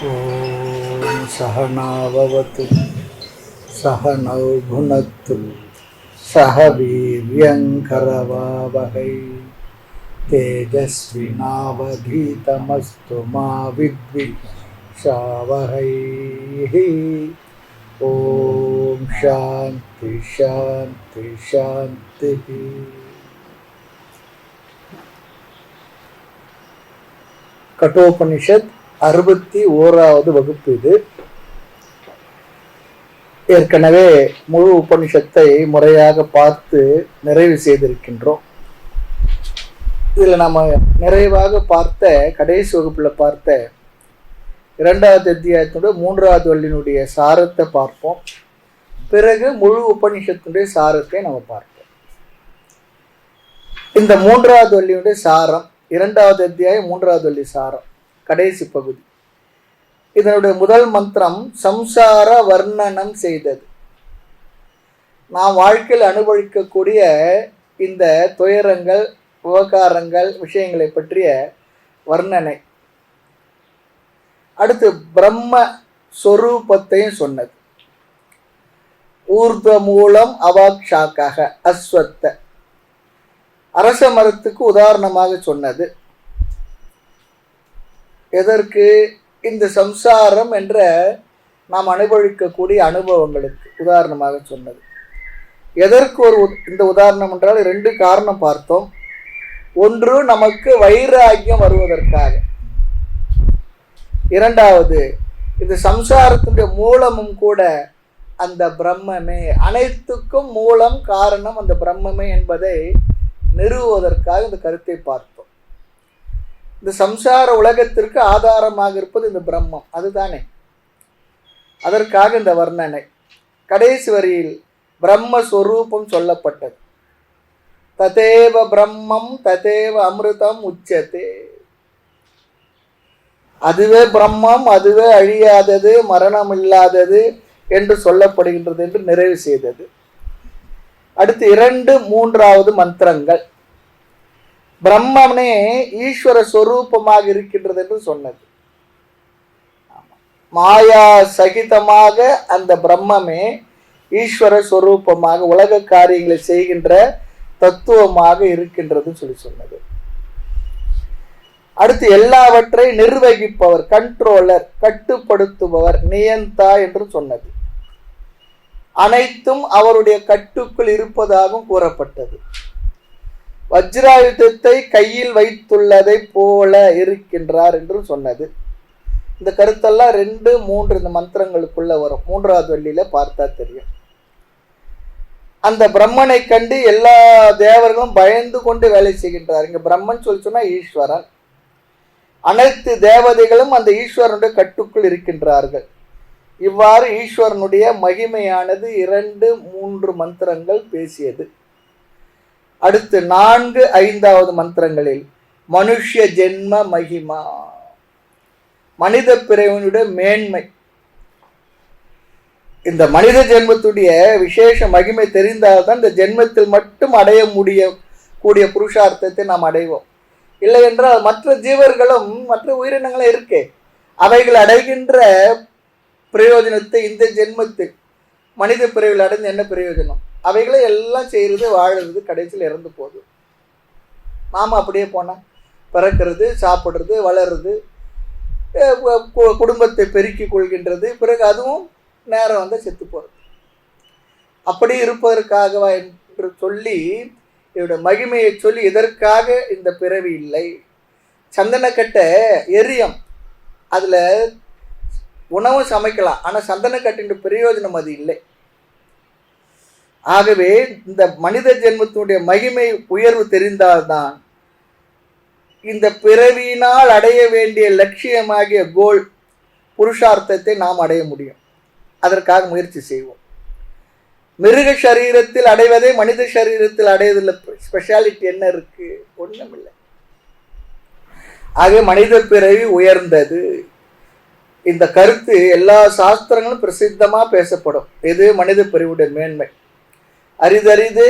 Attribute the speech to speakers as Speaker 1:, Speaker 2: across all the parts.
Speaker 1: ஓம் சகனாவவது சகனௌ புனத்து சக வீர்யங்கரவாவகை தேஜஸ்வினாவதீதமஸ்து மா வித்விஷாவகை. ஓம் சாந்தி சாந்தி சாந்தி. கட்டோபனிஷத் 61வது வகுப்பு இது. ஏற்கனவே முழு உபனிஷத்தை முறையாக பார்த்து நிறைவு செய்திருக்கின்றோம். இதில் நம்ம நிறைவாக பார்த்த கடைசி வகுப்பில் பார்த்த 2வது அத்தியாயத்தினுடைய 3வது வள்ளியினுடைய சாரத்தை பார்ப்போம். பிறகு முழு உபனிஷத்தினுடைய சாரத்தை நம்ம பார்ப்போம். இந்த 3வது வள்ளியினுடைய சாரம், 2வது அத்தியாயம் 3வது வள்ளி சாரம், கடைசி பகுதி. இதனுடைய முதல் மந்திரம் சம்சார வர்ணனம் செய்தது. நாம் வாழ்க்கையில் அனுபவிக்கக்கூடிய இந்த துயரங்கள், விவகாரங்கள், விஷயங்களை பற்றிய வர்ணனை. அடுத்து பிரம்ம சொரூபத்தையும் சொன்னது. ஊர்த மூலம் அவாக்ஷாக்காக அஸ்வத்த அரச மரத்துக்கு உதாரணமாக சொன்னது. எதற்கு? இந்த சம்சாரம் என்ற நாம் அனுபவிக்கக்கூடிய அனுபவங்களுக்கு உதாரணமாக சொன்னது. எதற்கு இந்த உதாரணம் என்றால் 2 காரணம் பார்த்தோம். ஒன்று, நமக்கு வைராக்கியம் வருவதற்காக. 2வது, இந்த சம்சாரத்தினுடைய மூலமும் கூட அந்த பிரம்மமே, அனைத்துக்கும் மூலம் காரணம் அந்த பிரம்மமே என்பதை நிறுவுவதற்காக இந்த கருத்தை பார்த்தோம். இந்த சம்சார உலகத்திற்கு ஆதாரமாக இருப்பது இந்த பிரம்மம், அதுதானே. அதற்காக இந்த வர்ணனை. கடைசி வரியில் பிரம்மஸ்வரூபம் சொல்லப்பட்டது. ததேவ பிரம்மம் ததேவ அமிர்தம் உச்சதே. அதுவே பிரம்மம், அதுவே அழியாதது, மரணம் இல்லாதது என்று சொல்லப்படுகின்றது என்று நிறைவு செய்தது. அடுத்து 2, 3வது மந்திரங்கள் பிரம்மனே ஈஸ்வர சொரூபமாக இருக்கின்றது என்று சொன்னது. மாயா சகிதமாக அந்த பிரம்மமே ஈஸ்வர சொரூபமாக உலக காரியங்களை செய்கின்ற தத்துவமாக இருக்கின்றது சொல்லி சொன்னது. அடுத்து எல்லாவற்றை நிர்வகிப்பவர், கண்ட்ரோலர், கட்டுப்படுத்துபவர், நியந்தா என்று சொன்னது. அனைத்தும் அவருடைய கட்டுக்குள் இருப்பதாகவும் கூறப்பட்டது. வஜ்ராயுதத்தை கையில் வைத்துள்ளதை போல இருக்கின்றார் என்று சொன்னது. இந்த கருத்தெல்லாம் 2, 3 இந்த மந்திரங்களுக்குள்ள வரும். 3வது வள்ளியில பார்த்தா தெரியும். அந்த பிரம்மனை கண்டு எல்லா தேவர்களும் பயந்து கொண்டு வேலை செய்கின்றார். இங்க பிரம்மன் சொல்லி சொன்னா ஈஸ்வரன். அனைத்து தேவதைகளும் அந்த ஈஸ்வரனுடைய கட்டுக்குள் இருக்கின்றார்கள். இவ்வாறு ஈஸ்வரனுடைய மகிமையானது 2, 3 மந்திரங்கள் பேசியது. அடுத்து 4, 5வது மந்திரங்களில் மனுஷ ஜென்ம மகிமா, மனித பிறவினுடைய மேன்மை. இந்த மனித ஜென்மத்துடைய விசேஷ மகிமை தெரிந்தால்தான் இந்த ஜென்மத்தில் மட்டும் அடைய கூடிய புருஷார்த்தத்தை நாம் அடைவோம். இல்லை என்றால் மற்ற ஜீவர்களும் மற்ற உயிரினங்களும் இருக்கே, அவைகள் அடைகின்ற பிரயோஜனத்தை இந்த ஜென்மத்தில் மனித பிறவியில் அடைந்து என்ன பிரயோஜனம்? அவைகளை எல்லாம் செய்கிறது, வாழறது, கடைசியில் இறந்து போகுது. நாம் அப்படியே போனால் பிறக்கிறது, சாப்பிட்றது, வளருது, குடும்பத்தை பெருக்கி கொள்கின்றது, பிறகு அதுவும் நேரம் வந்து செத்து போகிறது. அப்படி இருப்பதற்காகவா என்று சொல்லி இதோட மகிமையை சொல்லி இதற்காக இந்த பிறவி இல்லை. சந்தனக்கட்டை எரியம், அதில் உணவு சமைக்கலாம், ஆனால் சந்தனக்கட்டின் பிரயோஜனம் அது இல்லை. ஆகவே இந்த மனித ஜென்மத்தினுடைய மகிமை உயர்வு தெரிந்தால்தான் இந்த பிறவியினால் அடைய வேண்டிய லட்சியமாகிய கோல், புருஷார்த்தத்தை நாம் அடைய முடியும். அதற்காக முயற்சி செய்வோம். மிருக சரீரத்தில் அடைவதை மனித சரீரத்தில் அடைவதில் ஸ்பெஷாலிட்டி என்ன இருக்கு? ஒன்றும் இல்லை. ஆகவே மனித பிறவி உயர்ந்தது. இந்த கருத்து எல்லா சாஸ்திரங்களும் பிரசித்தமா பேசப்படும். இது மனித பிறவியுடைய மேன்மை. அரிதறிது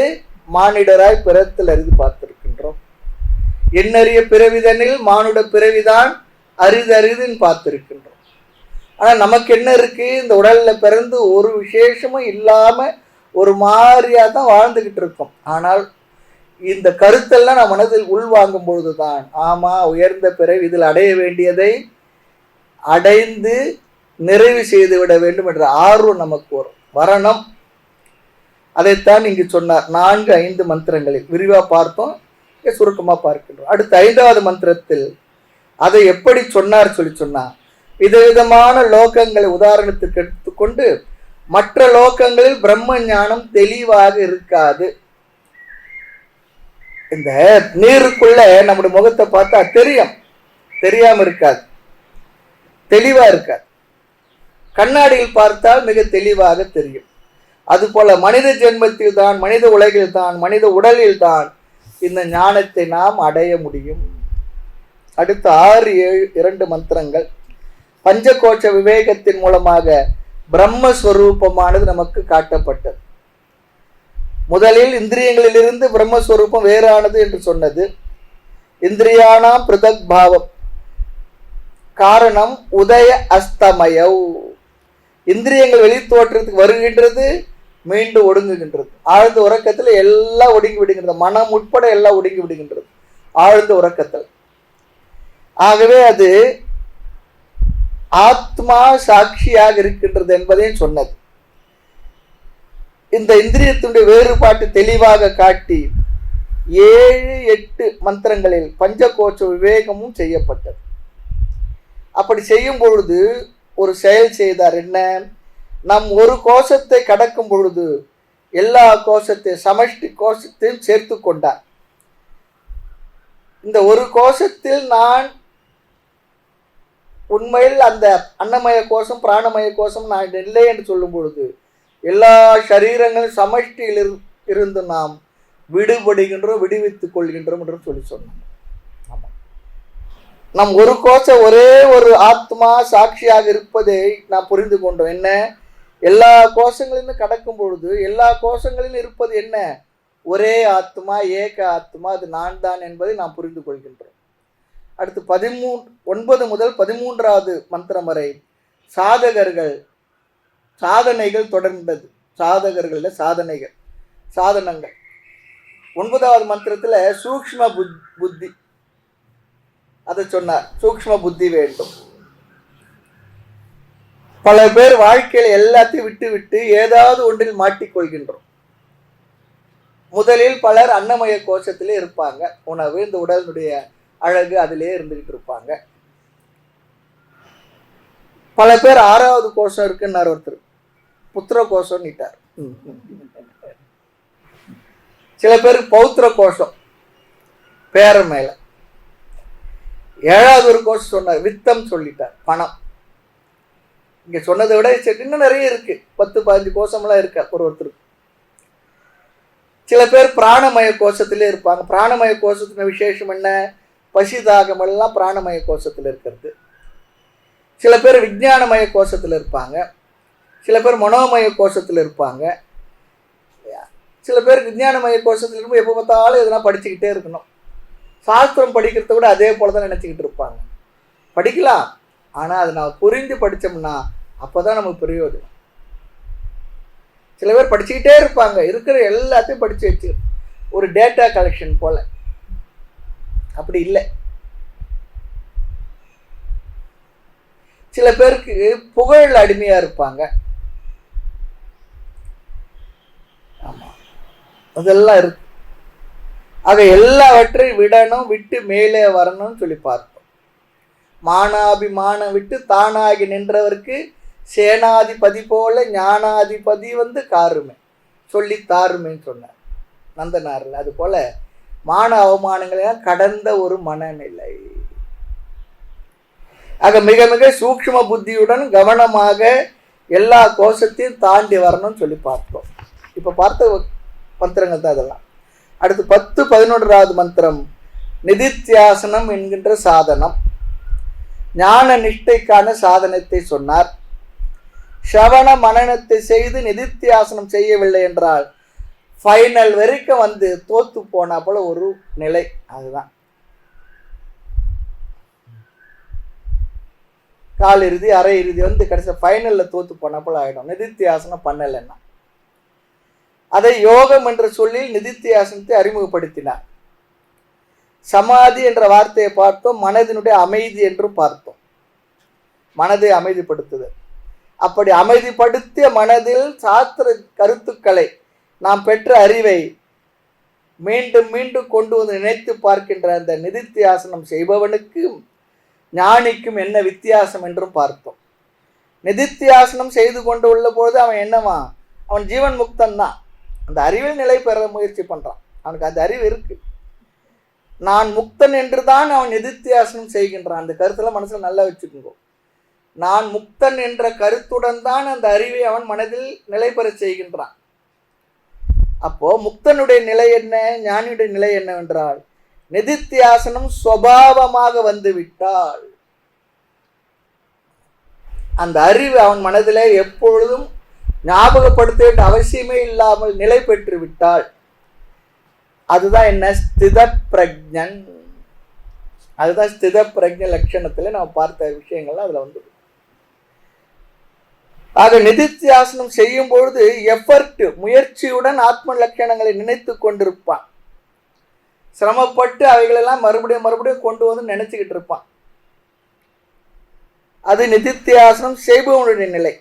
Speaker 1: மானிடராய் பிறத்தில் அரிது பார்த்திருக்கின்றோம். எண்ணறிய பிறவிதனில் மானுட பிறவிதான் அரிதறிதுன்னு பார்த்திருக்கின்றோம். ஆனா நமக்கு என்ன இருக்கு, இந்த உடல்ல பிறந்து ஒரு விசேஷமும் இல்லாம ஒரு மாதிரியா தான் வாழ்ந்துகிட்டு இருக்கோம். ஆனால் இந்த கருத்தெல்லாம் நான் மனதில் உள்வாங்கும் பொழுதுதான் ஆமா உயர்ந்த பிறகு இதில் அடைய வேண்டியதை அடைந்து நிறைவு செய்து விட வேண்டும் என்ற ஆர்வம் நமக்கு வரணும். அதைத்தான் இங்கு சொன்னார். 4-5 மந்திரங்களில் விரிவா பார்த்தோம், சுருக்கமா பார்க்கின்றோம். அடுத்த 5வது மந்திரத்தில் அதை எப்படி சொன்னார் சொன்னார், விதவிதமான லோகங்களை உதாரணத்துக்கு எடுத்துக்கொண்டு மற்ற லோகங்களில் பிரம்ம ஞானம் தெளிவாக இருக்காது. இந்த நீருக்குள்ள நம்முடைய முகத்தை பார்த்தா தெரியாம இருக்காது, தெளிவா இருக்காது. கண்ணாடியில் பார்த்தால் மிக தெளிவாக தெரியும். அதுபோல மனித ஜென்மத்தில் தான், மனித உலகில் தான், மனித உடலில் தான் இந்த ஞானத்தை நாம் அடைய முடியும். அடுத்த 6-7 மந்திரங்கள் பஞ்சகோஷ விவேகத்தின் மூலமாக பிரம்மஸ்வரூபமானது நமக்கு காட்டப்பட்டது. முதலில் இந்திரியங்களிலிருந்து பிரம்மஸ்வரூபம் வேறானது என்று சொன்னது. இந்திரியானாம் பிருதக் பாவம் காரணம் உதய அஸ்தமயவ். இந்திரியங்கள் வெளி தோற்றத்துக்கு வருகின்றது, மீண்டும் ஒடுங்குகின்றது. ஆழ்ந்த உறக்கத்தில் எல்லாம் ஒடுங்கி விடுகின்றது, மனம் உட்பட எல்லாம் ஒடுங்கி விடுகின்றது ஆழ்ந்த உறக்கத்தில். ஆகவே அது ஆத்மா சாட்சியாக இருக்கின்றது என்பதையும் சொன்னது. இந்த இந்திரியத்தினுடைய வேறுபாட்டு தெளிவாக காட்டி 7-8 மந்திரங்களில் பஞ்சகோஷ விவேகமும் செய்யப்பட்டது. அப்படி செய்யும் பொழுது ஒரு செயல் செய்தார். என்ன, நம் ஒரு கோஷத்தை கடக்கும் பொழுது எல்லா கோஷத்தையும் சமஷ்டி கோஷத்தையும் சேர்த்து கொண்டார். இந்த ஒரு கோஷத்தில் நான் உண்மையில் அந்த அன்னமய கோஷம் பிராணமய கோஷம் நான் இல்லை என்று சொல்லும் பொழுது எல்லா சரீரங்களும் சமஷ்டியில் இருந்து நாம் விடுபடுகின்றோம், விடுவித்துக் கொள்கின்றோம் என்று சொன்னோம். ஆமாம், நம் ஒரு கோஷம் ஒரே ஒரு ஆத்மா சாட்சியாக இருப்பதை நாம் புரிந்து கொண்டோம். என்ன, எல்லா கோஷங்களிலும் கடக்கும் பொழுது எல்லா கோஷங்களிலும் இருப்பது என்ன, ஒரே ஆத்மா, ஏக ஆத்மா, அது நான் தான் என்பதை நாம் புரிந்து கொள்கின்றோம். அடுத்து 9 முதல் 13வது மந்திரம் வரை சாதனைகள் தொடர்ந்தது. சாதனங்கள் 9வது மந்திரத்தில் சூக்ஷ்ம புத்தி அதை சொன்னார். சூக்ஷ்ம புத்தி வேண்டும். பல பேர் வாழ்க்கையில் எல்லாத்தையும் விட்டு ஏதாவது ஒன்றில் மாட்டிக்கொள்கின்றோம். முதலில் பலர் அன்னமய கோஷத்திலே இருப்பாங்க, உணவு இந்த உடலுடைய அழகு அதிலே இருந்துகிட்டு இருப்பாங்க. பல பேர் 6வது கோஷம் இருக்குன்னார் ஒருத்தர், புத்திர கோஷம் நீட்டார். சில பேருக்கு பௌத்திர கோஷம் பேர மேல. 7வது ஒரு கோஷம் சொன்னார், வித்தம் சொல்லிட்டார், பணம். இங்க சொன்னதை விட இன்னும் நிறைய இருக்கு, 10-15 கோஷம்லாம் இருக்க ஒருத்தருக்கு. சில பேர் பிராணமய கோஷத்திலே இருப்பாங்க. பிராணமய கோஷத்தின் விசேஷம் என்ன, பசிதாகம் எல்லாம் பிராணமய கோஷத்தில் இருக்கிறது. சில பேர் விஞ்ஞானமய கோஷத்தில் இருப்பாங்க, சில பேர் மனோமய கோஷத்தில் இருப்பாங்க. சில பேர் விஞ்ஞானமய கோஷத்தில் இருக்கும், எப்போ பார்த்தாலும் எதனா படிச்சுக்கிட்டே இருக்கணும். சாஸ்திரம் படிக்கிறத விட அதே போல தான் நினச்சிக்கிட்டு இருப்பாங்க. படிக்கலாம், ஆனால் அதை நான் புரிந்து படித்தோம்னா அப்போ தான் நமக்கு பிரயோஜனம். சில பேர் படிச்சுக்கிட்டே இருப்பாங்க, இருக்கிற எல்லாத்தையும் படித்து வச்சு ஒரு டேட்டா கலெக்ஷன் போல. அப்படி இல்லை. சில பேருக்கு புகழ் அடிமையா இருப்பாங்க. ஆமா, அதெல்லாம் இருக்கு. ஆக எல்லாவற்றையும் விடணும், விட்டு மேலே வரணும்னு சொல்லி பார்த்தோம். மானாபிமானம் விட்டு தானாகி நின்றவருக்கு சேனாதிபதி போல ஞானாதிபதி வந்து காருமே சொல்லி தாருமேன்னு சொன்னார் நந்தனாரில். அது போல மான அவமானங்களெல்லாம் கடந்த ஒரு மனநிலை. ஆக மிக மிக சூக்ஷ்ம புத்தியுடன் கவனமாக எல்லா கோஷத்தையும் தாண்டி வரணும்னு சொல்லி பார்த்தோம். இப்போ பார்த்த மந்திரங்கள் தான் அதெல்லாம். அடுத்து 10-11வது மந்திரம் நிதித்தியாசனம் என்கின்ற சாதனம், ஞான நிஷ்டைக்கான சாதனத்தை சொன்னார். சவண மனனத்தை செய்து நிதித்தியாசனம் செய்யவில்லை என்றால் ஃபைனல் வரைக்கும் வந்து தோத்து போனா போல ஒரு நிலை. அதுதான் கால் இறுதி அரை இறுதி கடைசி ஃபைனலில் தோற்று போன போல ஆகிடும் நிதித்தியாசனம் பண்ணலைன்னா. அதை யோகம் என்ற சொல்லில் நிதித்தியாசனத்தை அறிமுகப்படுத்தினார். சமாதி என்ற வார்த்தையை பார்த்தோம், மனதினுடைய அமைதி என்றும் பார்த்தோம். மனதை அமைதிப்படுத்துதல். அப்படி அமைதிப்படுத்திய மனதில் சாஸ்திர கருத்துக்களை நாம் பெற்ற அறிவை மீண்டும் மீண்டும் கொண்டு வந்து நினைத்து பார்க்கின்ற அந்த நிதித்தியாசனம் செய்பவனுக்கு ஞானிக்கும் என்ன வித்தியாசம் என்றும் பார்த்தோம். நிதித்தியாசனம் செய்து கொண்டு உள்ள போது அவன் என்னவா, அவன் ஜீவன் முக்தன் தான். அந்த அறிவில் நிலை பெற முயற்சி பண்றான். அவனுக்கு அந்த அறிவு இருக்கு. நான் முக்தன் என்று தான் அவன் நிதித்தியாசனம் செய்கின்றான். அந்த கருத்துல மனசுல நல்லா வச்சுக்கோங்க. நான் முக்தன் என்ற கருத்துடன் தான் அந்த அறிவை அவன் மனதில் நிலை பெற செய்கின்றான். அப்போ முக்தனுடைய நிலை என்ன, ஞானியுடைய நிலை என்னவென்றால் நிதித்தியாசனம் சுபாவமாக வந்து விட்டால் அந்த அறிவு அவன் மனதிலே எப்பொழுதும் ஞாபகப்படுத்த வேண்டிய அவசியமே இல்லாமல் நிலை பெற்று விட்டால் அதுதான் என்ன, ஸ்தித பிரஜன். அதுதான் ஸ்தித பிரஜ லட்சணத்துல நம்ம பார்த்த விஷயங்கள்லாம் அதுல வந்து. ஆக நிதித்தியாசனம் செய்யும் பொழுது எஃபர்ட், முயற்சியுடன் ஆத்ம லட்சணங்களை நினைத்து கொண்டிருப்பான். சிரமப்பட்டு அவைகளெல்லாம் மறுபடியும் மறுபடியும் கொண்டு வந்து நினைச்சுக்கிட்டு இருப்பான். அது நிதித்தியாசனம் செய்பவனுடைய நிலை.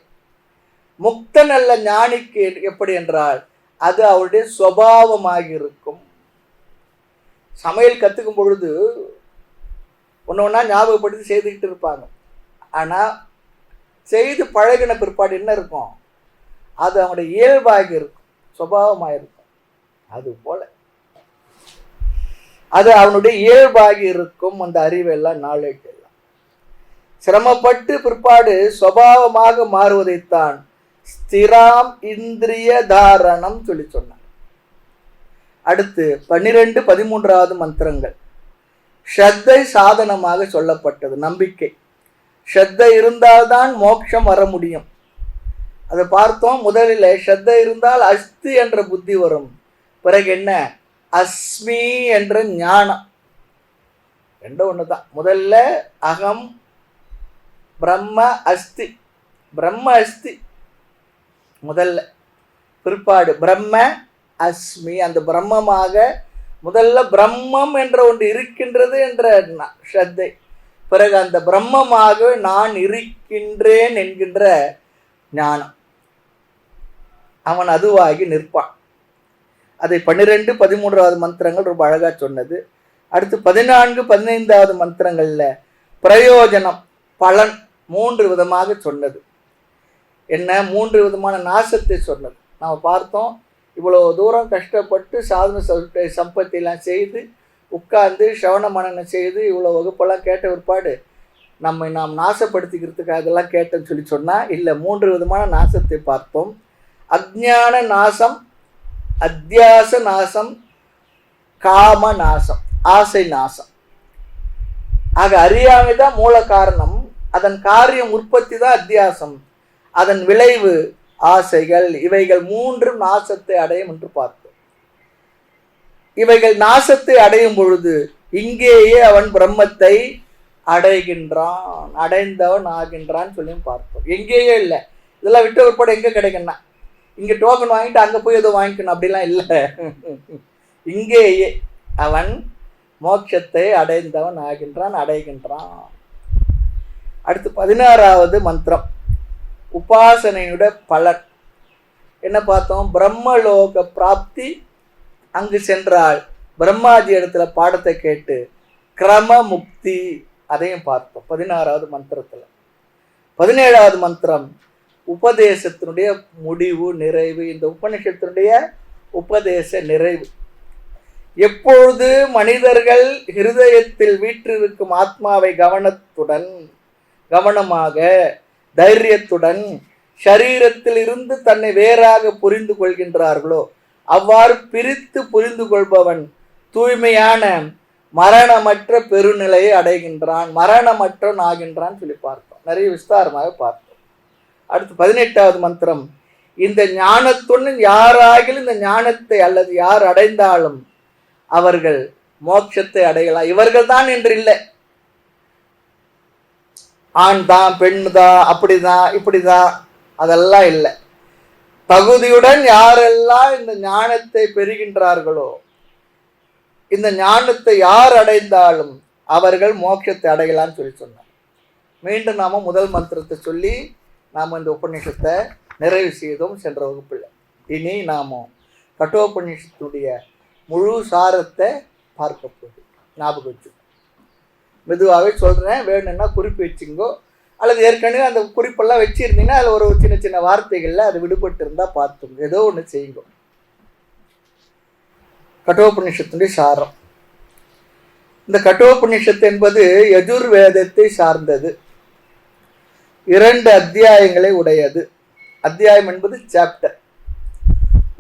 Speaker 1: முக்தன் அல்ல ஞானிக்கு எப்படி என்றால் அது அவருடைய சுபாவமாக இருக்கும். சமையல் கத்துக்கும் பொழுது ஒன்று ஒன்றா ஞாபகப்படுத்தி செய்துக்கிட்டு இருப்பாங்க. ஆனால் செய்து பழகின பிற்பாடு என்ன இருக்கும், அது அவனுடைய இயல்பாக இருக்கும், சுபாவமாக இருக்கும். அது போல அது அவனுடைய இயல்பாக இருக்கும். அந்த அறிவெல்லாம் நாலேஜ் எல்லாம் சிரமப்பட்டு பிற்பாடு சுபாவமாக மாறுவதைத்தான் ஸ்திராம் இந்திரிய தாரணம் சொல்லி சொன்னார். அடுத்து 12, 13வது மந்திரங்கள் ஸ்ரத்தை சாதனமாக சொல்லப்பட்டது. நம்பிக்கை, ஸ்ரத்தை இருந்தால்தான் மோட்சம் வர முடியும். அதை பார்த்தோம். முதலில் ஸ்ரத்தை இருந்தால் அஸ்தி என்ற புத்தி வரும். பிறகு என்ன, அஸ்மி என்ற ஞானம். ரெண்டும் ஒன்று தான். முதல்ல அகம் பிரம்ம அஸ்தி, பிரம்ம அஸ்தி முதல்ல. பிற்பாடு பிரம்ம அஸ்மி, அந்த பிரம்மமாக முதல்ல பிரம்மம் என்ற ஒன்று இருக்கின்றது என்ற ஸ்ரத்தை. பிறகு அந்த பிரம்மமாக நான் இருக்கின்றேன் என்கின்ற ஞானம். அவன் அதுவாகி நிற்பான். அதை 12, 13வது மந்திரங்கள் ரொம்ப அழகா சொன்னது. அடுத்து 14, 15வது மந்திரங்கள்ல பிரயோஜனம், பலன் 3 விதமாக சொன்னது. என்ன, 3 விதமான நாசத்தை சொன்னது. நாம் பார்த்தோம். இவ்வளவு தூரம் கஷ்டப்பட்டு சாதன சம்பத்தியெல்லாம் செய்து உட்கார்ந்து சவண மனனம் செய்து இவ்வளோ வகுப்பெல்லாம் கேட்ட பிற்பாடு நாம் நாசப்படுத்திக்கிறதுக்கு அதெல்லாம் கேட்டேன்னு சொல்லி சொன்னால் இல்லை. 3 விதமான நாசத்தை பார்த்தோம். அஜ்ஞான நாசம், அத்தியாச நாசம், காம நாசம், ஆசை நாசம். ஆக அறியாமை தான் மூல காரணம். அதன் காரியம் உற்பத்தி தான் அத்தியாசம். அதன் விளைவு ஆசைகள். இவைகள் 3 நாசத்தை அடையும் என்று பார்த்தோம். இவைகள் நாசத்தை அடையும் பொழுது இங்கேயே அவன் பிரம்மத்தை அடைகின்றான், அடைந்தவன் ஆகின்றான் சொல்லியும் பார்த்தோம். எங்கேயே இல்லை. இதெல்லாம் விட்டு உட்பட எங்க கிடைக்குன்னா, இங்க டோக்கன் வாங்கிட்டு அங்க போய் ஏதோ வாங்கிக்கணும் அப்படிலாம் இல்லை. இங்கேயே அவன் மோட்சத்தை அடைந்தவன் ஆகின்றான், அடைகின்றான். அடுத்து 16வது மந்திரம் உபாசனையுடைய பலன் என்ன பார்த்தோம். பிரம்மலோக பிராப்தி. அங்கு சென்றால் பிரம்மாஜி இடத்துல பாடத்தை கேட்டு கிரம முக்தி, அதையும் பார்த்தோம் 16வது மந்திரத்துல. 17வது மந்திரம் உபதேசத்தினுடைய முடிவு, நிறைவு. இந்த உபநிஷத்தினுடைய உபதேச நிறைவு. எப்பொழுது மனிதர்கள் ஹிருதயத்தில் வீற்றிருக்கும் ஆத்மாவை கவனமாக தைரியத்துடன் ஷரீரத்தில் இருந்து தன்னை வேறாக புரிந்து கொள்கின்றார்களோ அவ்வாறு பிரித்து புரிந்து கொள்பவன் தூய்மையான மரணமற்ற பெருநிலையை அடைகின்றான், மரணமற்றவன் ஆகின்றான் சொல்லி பார்த்தோம். நிறைய விஸ்தாரமாக பார்த்தோம். அடுத்து 18வது மந்திரம் இந்த ஞானத்துடன் யாராகிலும் இந்த ஞானத்தை அல்லது யார் அடைந்தாலும் அவர்கள் மோட்சத்தை அடையலாம். இவர்கள் தான் என்று இல்லை. ஆண் தான் பெண் தான் அப்படிதான் இப்படிதான் அதெல்லாம் இல்லை. தகுதியுடன் யாரெல்லாம் இந்த ஞானத்தை பெறுகின்றார்களோ, இந்த ஞானத்தை யார் அடைந்தாலும் அவர்கள் மோட்சத்தை அடையலான்னு சொல்லி சொன்னார். மீண்டும் நாம முதல் மந்திரத்தை சொல்லி நாம் இந்த உபநிஷத்தை நிறைவு செய்தோம் சென்ற வகுப்பில். இனி நாம கட்டோபநிஷத்துடைய முழு சாரத்தை பார்க்க போகுது. ஞாபகம் வச்சு மெதுவாகவே சொல்கிறேன், வேணும்னா குறிப்பு வச்சுங்கோ, அல்லது ஏற்கனவே அந்த குறிப்பெல்லாம் வச்சுருந்தீங்கன்னா அதில் ஒரு சின்ன சின்ன வார்த்தைகளில் அது விடுபட்டு இருந்தால் பார்த்துங்க, ஏதோ ஒன்று செய்யுங்க. கட்டோபநிஷத்துடைய சாரம். இந்த கட்டோபநிஷத்து என்பது யஜுர்வேதத்தை சார்ந்தது, 2 அத்தியாயங்களை உடையது. அத்தியாயம் என்பது சாப்டர்.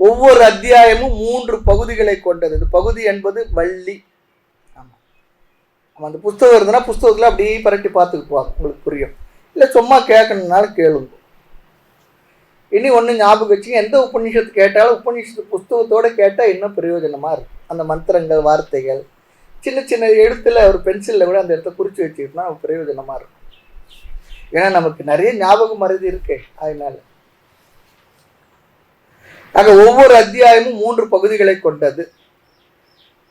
Speaker 1: ஒவ்வொரு அத்தியாயமும் 3 பகுதிகளை கொண்டது. பகுதி என்பது வள்ளி. ஆமாம், அந்த புஸ்தகம் இருந்ததுன்னா புஸ்தகத்தில் அப்படியே பரட்டி பார்த்துக்கிட்டு போவாங்க, உங்களுக்கு புரியும். இல்லை சும்மா கேட்கணுன்னாலும் கேளுங்க. இனி ஒன்று ஞாபகம் வச்சுங்க, எந்த உபநிஷத்து கேட்டாலும் உபநிஷத்து புஸ்தகத்தோடு கேட்டால் இன்னும் பிரயோஜனமாக இருக்கும். அந்த மந்திரங்கள் வார்த்தைகள் சின்ன சின்ன எழுத்துல ஒரு பென்சிலில் கூட அந்த இடத்த குறித்து வச்சுக்கிட்டோம்னா பிரயோஜனமாக இருக்கும். ஏன்னா நமக்கு நிறைய ஞாபகம் மறதி இருக்கு. அதனால ஆக ஒவ்வொரு அத்தியாயமும் 3 பகுதிகளை கொண்டது.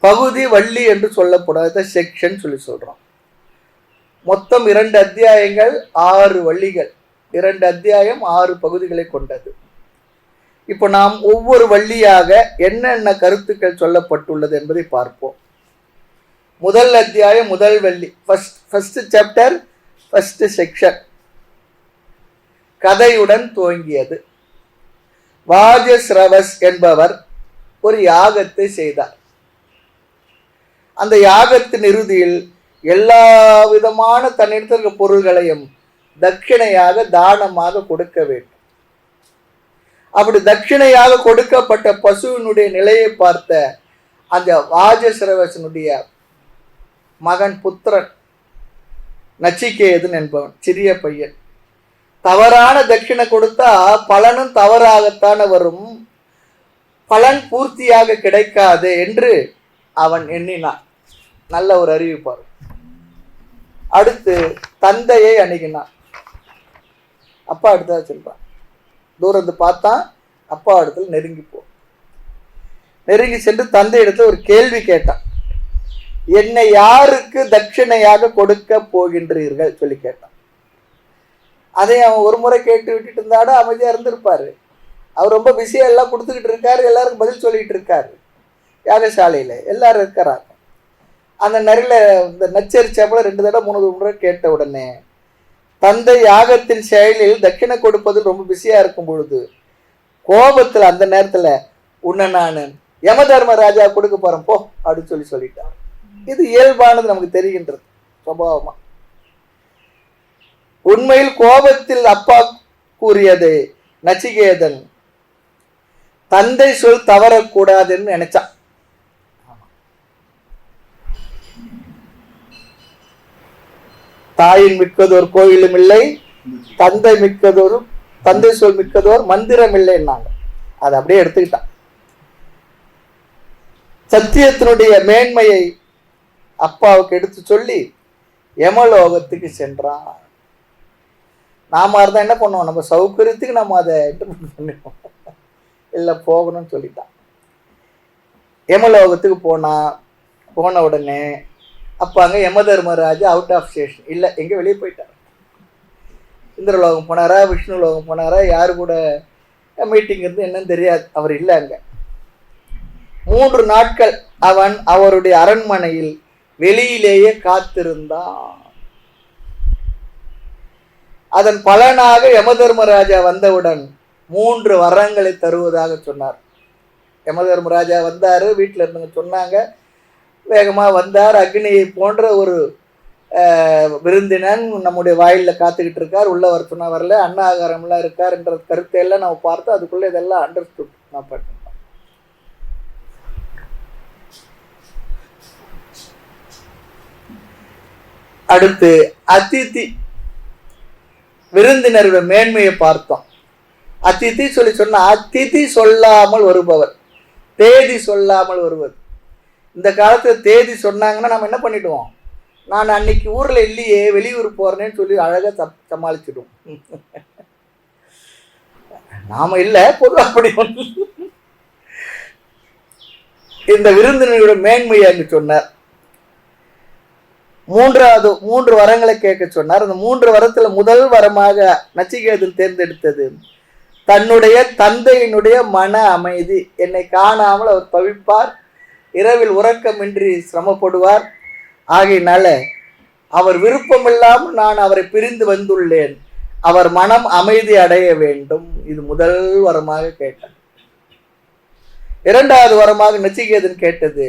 Speaker 1: பகுதி வள்ளி என்று சொல்லப்படாத செக்ஷன் சொல்லி சொல்றோம். மொத்தம் 2 அத்தியாயங்கள் 6 வள்ளிகள், 2 அத்தியாயம் 6 பகுதிகளை கொண்டது. இப்போ நாம் ஒவ்வொரு வள்ளியாக என்னென்ன கருத்துக்கள் சொல்லப்பட்டுள்ளது என்பதை பார்ப்போம். முதல் அத்தியாயம் முதல் வள்ளி, ஃபர்ஸ்ட் சாப்டர், ஃபர்ஸ்ட் செக்ஷன், கதையுடன் துவங்கியது. வாஜஸ்ரவஸ் என்பவர் ஒரு யாகத்தை செய்தார். அந்த யாகத்தின் இறுதியில் எல்லா விதமான தன்னிடத்திற்கு பொருள்களையும் தட்சிணையாக தானமாக கொடுக்க வேண்டும். அப்படி தட்சிணையாக கொடுக்கப்பட்ட பசுவினுடைய நிலையை பார்த்த அந்த வாஜஸ்ரவசனுடைய மகன் புத்திரன் நச்சிகேதன் என்பவன், சிறிய பையன், தவறான தட்சிணை கொடுத்தா பலனும் தவறாகத்தான வரும், பலன் பூர்த்தியாக கிடைக்காது என்று அவன் எண்ணினான். நல்ல ஒரு அறிவிப்பார். அடுத்து தந்தையை அணுகினான். அப்பா அடுத்ததா சொல்றான். தூரத்து பார்த்தா அப்பா இடத்துல நெருங்கி சென்று தந்தை இடத்துல ஒரு கேள்வி கேட்டான். என்னை யாருக்கு தட்சிணையாக கொடுக்க போகின்றீர்கள் சொல்லி கேட்டான். அதை அவன் ஒரு முறை கேட்டு விட்டுட்டு இருந்தாட அமைதியா இருந்திருப்பாரு. அவர் ரொம்ப பிஸியா எல்லாம் கொடுத்துக்கிட்டு இருக்காரு, எல்லாருக்கும் பதில் சொல்லிட்டு இருக்காரு. யாகசாலையில எல்லாரும் இருக்கிறாங்க. அந்த நரில இந்த நச்சரிச்சாப்புல 2 தடவை 3 முறை கேட்ட உடனே தந்தை யாகத்தின் செயலில் தட்சிணை கொடுப்பதில் ரொம்ப பிஸியா இருக்கும் பொழுது கோபத்துல அந்த நேரத்துல உன்னை நான் யம தர்மராஜா கொடுக்க போறேன் போ அப்படின்னு சொல்லிட்டான். இது இயல்பானது, நமக்கு தெரிகின்றது சுபாவமா. உண்மையில் கோபத்தில் அப்பா கூறியது நச்சிகேதன் தந்தை சொல் தவறக்கூடாதுன்னு நினைச்சான். தாயின் மிக்கதோர் கோயிலும் இல்லை, தந்தை சொல் மிக்கதோர் மந்திரம் இல்லைன்னாங்க. அதை அப்படியே எடுத்துக்கிட்டான். சத்தியத்தினுடைய மேன்மையை அப்பாவுக்கு எடுத்து சொல்லி யமலோகத்துக்கு சென்றான். நாம இருந்தா என்ன பண்ணுவோம், நம்ம சௌகரியத்துக்கு நம்ம அதை இன்டர்பிரட் பண்ணிடுவோம், இல்லை போகணும்னு சொல்லிட்டான். யமலோகத்துக்கு போன உடனே அப்போ அங்கே யம தர்மராஜா அவுட் ஆஃப் ஸ்டேஷன் இல்லை, எங்கே வெளியே போயிட்டார். இந்திரலோகம் போனாரா, விஷ்ணு லோகம் போனாரா, யாரு கூட மீட்டிங் இருந்து என்னன்னு தெரியாது, அவர் இல்லை அங்கே. 3 நாட்கள் அவன் அவருடைய அரண்மனையில் வெளியிலேயே காத்திருந்தான். அதன் பலனாக யம தர்மராஜா வந்தவுடன் 3 வரங்களை தருவதாக சொன்னார். யம தர்மராஜா வந்தாரு, வீட்டில் இருந்தவங்க சொன்னாங்க, வேகமாக வந்தார். அக்னியை போன்ற ஒரு விருந்தினன் நம்முடைய வாயிலில் காத்துக்கிட்டு இருக்கார். உள்ள வர சொன்னா வரல, அன்னாகாரம்லாம் இருக்கார் என்ற கருத்தை எல்லாம் நம்ம பார்த்தோம். அதுக்குள்ள இதெல்லாம் அண்டர்ஸ்டுட் நான் பண்ணேன். அடுத்து அதிதி விருந்தினருடைய மேன்மையை பார்த்தோம். அதிதி சொன்னா அதிதி சொல்லாமல் வருபவர், தேதி சொல்லாமல் வருவது. இந்த காலத்துல தேதி சொன்னாங்கன்னா நம்ம என்ன பண்ணிடுவோம், நான் அன்னைக்கு ஊர்ல இல்லையே, வெளியூர் போறேன்னு சொல்லி அழகா சமாளிச்சிடும். நாம இல்ல, பொதுவாக அப்படி ஒன்று. இந்த விருந்தினரோட மேன்மையை அங்கு சொன்னார். மூன்று வரங்களை கேட்க சொன்னார். அந்த 3 வரத்துல முதல் வரமாக நச்சிகேதன் தேர்ந்தெடுத்தது தன்னுடைய தந்தையினுடைய மன அமைதி. என்னை காணாமல் அவர் தவிப்பார், இரவில் உறக்கமின்றி சிரமப்படுவார். ஆகையினால அவர் விருப்பமில்லாமல் நான் அவரை பிரிந்து வந்துள்ளேன், அவர் மனம் அமைதி அடைய வேண்டும். இது முதல் வரமாக கேட்டார். 2வது வரமாக நச்சிகேதன் கேட்டது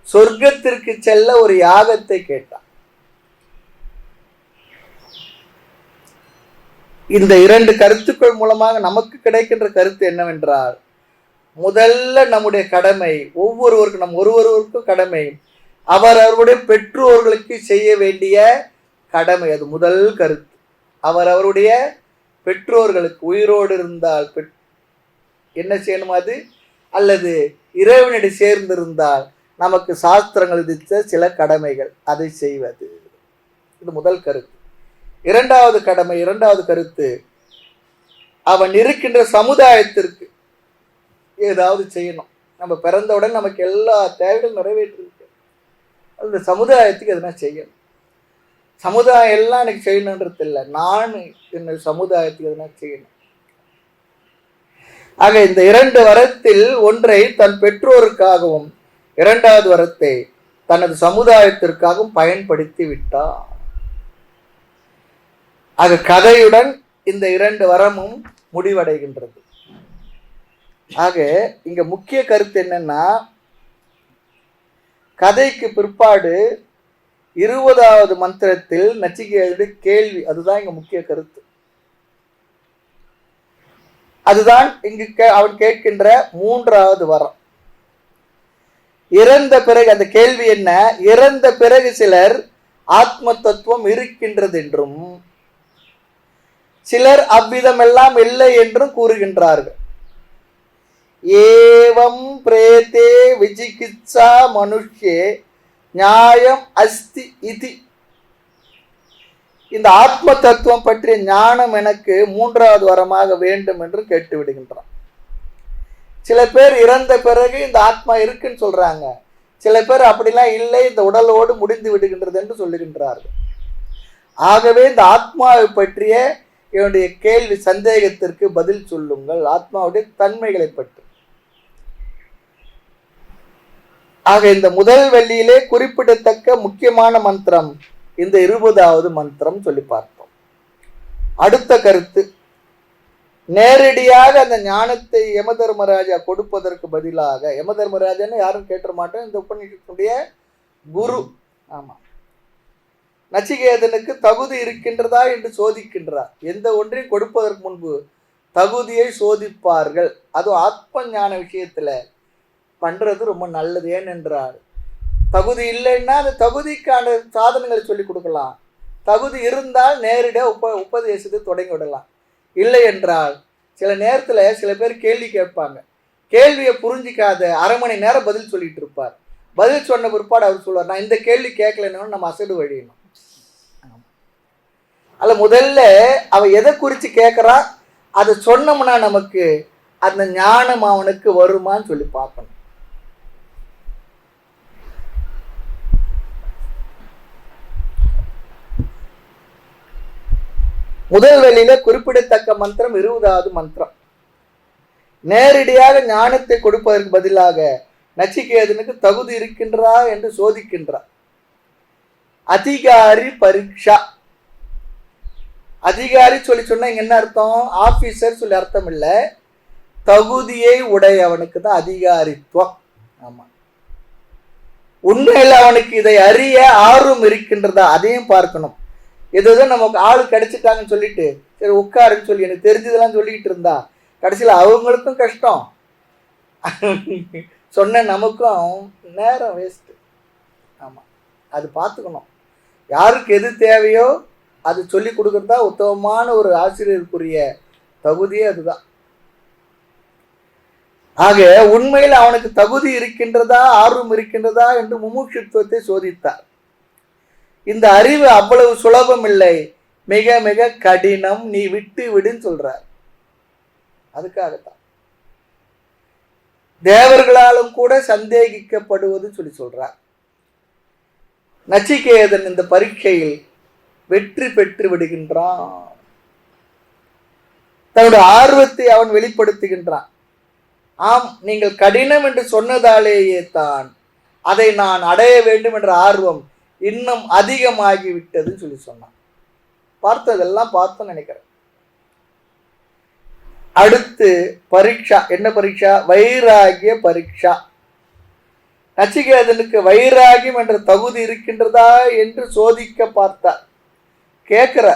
Speaker 1: சொர்க்கத்திற்கு செல்ல ஒரு யாகத்தை கேட்டார். இந்த 2 கருத்துக்கள் மூலமாக நமக்கு கிடைக்கின்ற கருத்து என்னவென்றால், முதல்ல நம்முடைய கடமை, ஒவ்வொருவருக்கும் நம் ஒருவருக்கும் கடமை அவருடைய பெற்றோர்களுக்கு செய்ய வேண்டிய கடமை. அது முதல் கருத்து. அவருடைய பெற்றோர்களுக்கு உயிரோடு இருந்தால் என்ன செய்யணும் அது, அல்லது இறைவனடி சேர்ந்திருந்தால் நமக்கு சாஸ்திரங்கள் விதித்த சில கடமைகள், அதை செய்வது. இது முதல் கருத்து. 2வது கடமை, 2வது கருத்து, அவன் இருக்கின்ற சமுதாயத்திற்கு ஏதாவது செய்யணும். நம்ம பிறந்தவுடன் நமக்கு எல்லா தேவைகளும் நிறைவேற்றிருக்கு, அந்த சமுதாயத்துக்கு எதனா செய்யணும். சமுதாயம் எல்லாம் எனக்கு செய்யணுன்றது இல்லை, நான் என்ன சமுதாயத்துக்கு எதனா செய்யணும். ஆக இந்த 2 வரத்தில் ஒன்றை தன் பெற்றோருக்காகவும் 2வது வரத்தை தனது சமுதாயத்திற்காகவும் பயன்படுத்தி விட்டார். ஆக கதையுடன் இந்த 2 வரமும் முடிவடைகின்றது. ஆக இங்க முக்கிய கருத்து என்னன்னா, கதைக்கு பிற்பாடு 20வது மந்திரத்தில் நச்சிகேதனுடைய கேள்வி, அதுதான் இங்க முக்கிய கருத்து. அதுதான் இங்கு அவன் கேட்கின்ற 3வது வரம். இறந்த பிறகு அந்த கேள்வி என்ன, இறந்த பிறகு சிலர் ஆத்ம தத்துவம் இருக்கின்றது என்றும் சிலர் அவ்விதமெல்லாம் இல்லை என்றும் கூறுகின்றார்கள். ஏவம் பிரேதே விஜிகித்சா மனுஷ்யே நியாயம் அஸ்தி இதி. இந்த ஆத்ம தத்துவம் பற்றிய ஞானம் எனக்கு 3வது வரமாக வேண்டும் என்று கேட்டு விடுகின்றான். சில பேர் இறந்த பிறகு இந்த ஆத்மா இருக்குன்னு சொல்றாங்க, சில பேர் அப்படிலாம் இல்லை, இந்த உடலோடு முடிந்து விடுகின்றது என்று சொல்லுகின்றார்கள். ஆகவே இந்த ஆத்மாவை பற்றிய என்னுடைய கேள்வி சந்தேகத்திற்கு பதில் சொல்லுங்கள், ஆத்மாவுடைய தன்மைகளை பற்றி. ஆக இந்த முதல் வெள்ளியிலே குறிப்பிடத்தக்க முக்கியமான மந்திரம் இந்த 20வது மந்திரம் சொல்லி பார்த்தோம். அடுத்த கருத்து, நேரடியாக அந்த ஞானத்தை யமதர்மராஜா கொடுப்பதற்கு பதிலாக, யமதர்மராஜான்னு யாரும் கேட்ட மாட்டோம், இந்த உபநிஷத்துடைய குரு. ஆமா, நச்சிகேதனுக்கு தகுதி இருக்கின்றதா என்று சோதிக்கின்றார். எந்த ஒன்றையும் கொடுப்பதற்கு முன்பு தகுதியை சோதிப்பார்கள். அதுவும் ஆத்ம ஞான விஷயத்துல பண்றது ரொம்ப நல்லது. ஏனென்றால் தகுதி இல்லைன்னா அந்த தகுதிக்கான சாதனங்களை சொல்லி கொடுக்கலாம், தகுதி இருந்தால் நேரடியாக உபதேசத்தை தொடங்கி விடலாம். இல்லை என்றால் சில நேரத்தில் சில பேர் கேள்வி கேட்பாங்க, கேள்வியை புரிஞ்சிக்காத 1/2 மணி நேரம் பதில் சொல்லிட்டு இருப்பார். பதில் சொன்ன பிற்பாடு அவர் சொல்வார், நான் இந்த கேள்வி கேட்கலன்னு நம்ம அசடு வழியணும். அல்ல, முதல்ல அவ எதை குறித்து கேட்குறான் அதை சொன்னோம்னா நமக்கு அந்த ஞானம் அவனுக்கு வருமான்னு சொல்லி பார்க்கணும். முதல் வெளியில குறிப்பிடத்தக்க மந்திரம் 20வது மந்திரம். நேரடியாக ஞானத்தை கொடுப்பதற்கு பதிலாக நச்சிகேதனுக்கு தகுதி இருக்கின்றா என்று சோதிக்கின்றார். அதிகாரி பரீட்சா. அதிகாரி சொல்லி சொன்னா இங்க என்ன அர்த்தம், ஆபீசர் சொல்லி அர்த்தம் இல்ல, தகுதியை உடையவனுக்கு தான் அதிகாரித்துவம். ஆமா, உண்மையில் அவனுக்கு இதை அறிய ஆர்வம் இருக்கின்றதா அதையும் பார்க்கணும். எதுதான் நமக்கு ஆளு கிடைச்சிட்டாங்கன்னு சொல்லிட்டு சரி உட்காருன்னு சொல்லி எனக்கு தெரிஞ்சதெல்லாம் சொல்லிக்கிட்டு இருந்தா கடைசியில் அவங்களுக்கும் கஷ்டம், சொன்ன நமக்கும் நேரம் வேஸ்ட். ஆமாம், அது பார்த்துக்கணும். யாருக்கு எது தேவையோ அது சொல்லி கொடுக்குறதா உத்தமமான ஒரு ஆசிரியருக்குரிய தகுதியே அதுதான். ஆக உண்மையில் அவனுக்கு தகுதி இருக்கின்றதா ஆர்வம் இருக்கின்றதா என்று முமுட்சுத்துவத்தை சோதித்தார். இந்த அறிவு அவ்வளவு சுலபம் இல்லை, மிக மிக கடினம், நீ விட்டு விடுன்னு சொல்றார். அதுக்காகத்தான் தேவர்களாலும் கூட சந்தேகிக்கப்படுவது சொல்றார். நச்சிகேதன் இந்த பரீட்சையில் வெற்றி பெற்று விடுகின்றான். தன்னுடைய ஆர்வத்தை அவன் வெளிப்படுத்துகின்றான். ஆம், நீங்கள் கடினம் என்று சொன்னதாலேயே தான் அதை நான் அடைய வேண்டும் என்ற ஆர்வம் இன்னும் அதிகமாகிவிட்டதுன்னு சொன்னான். பார்த்ததெல்லாம் பார்த்தோம் நினைக்கிறேன். அடுத்து பரீட்சா. என்ன பரீட்சா? வைராகிய பரீட்சா. நச்சிகேதனுக்கு வைராகியம் என்ற தகுதி இருக்கின்றதா என்று சோதிக்க பார்த்தார். கேட்கிற,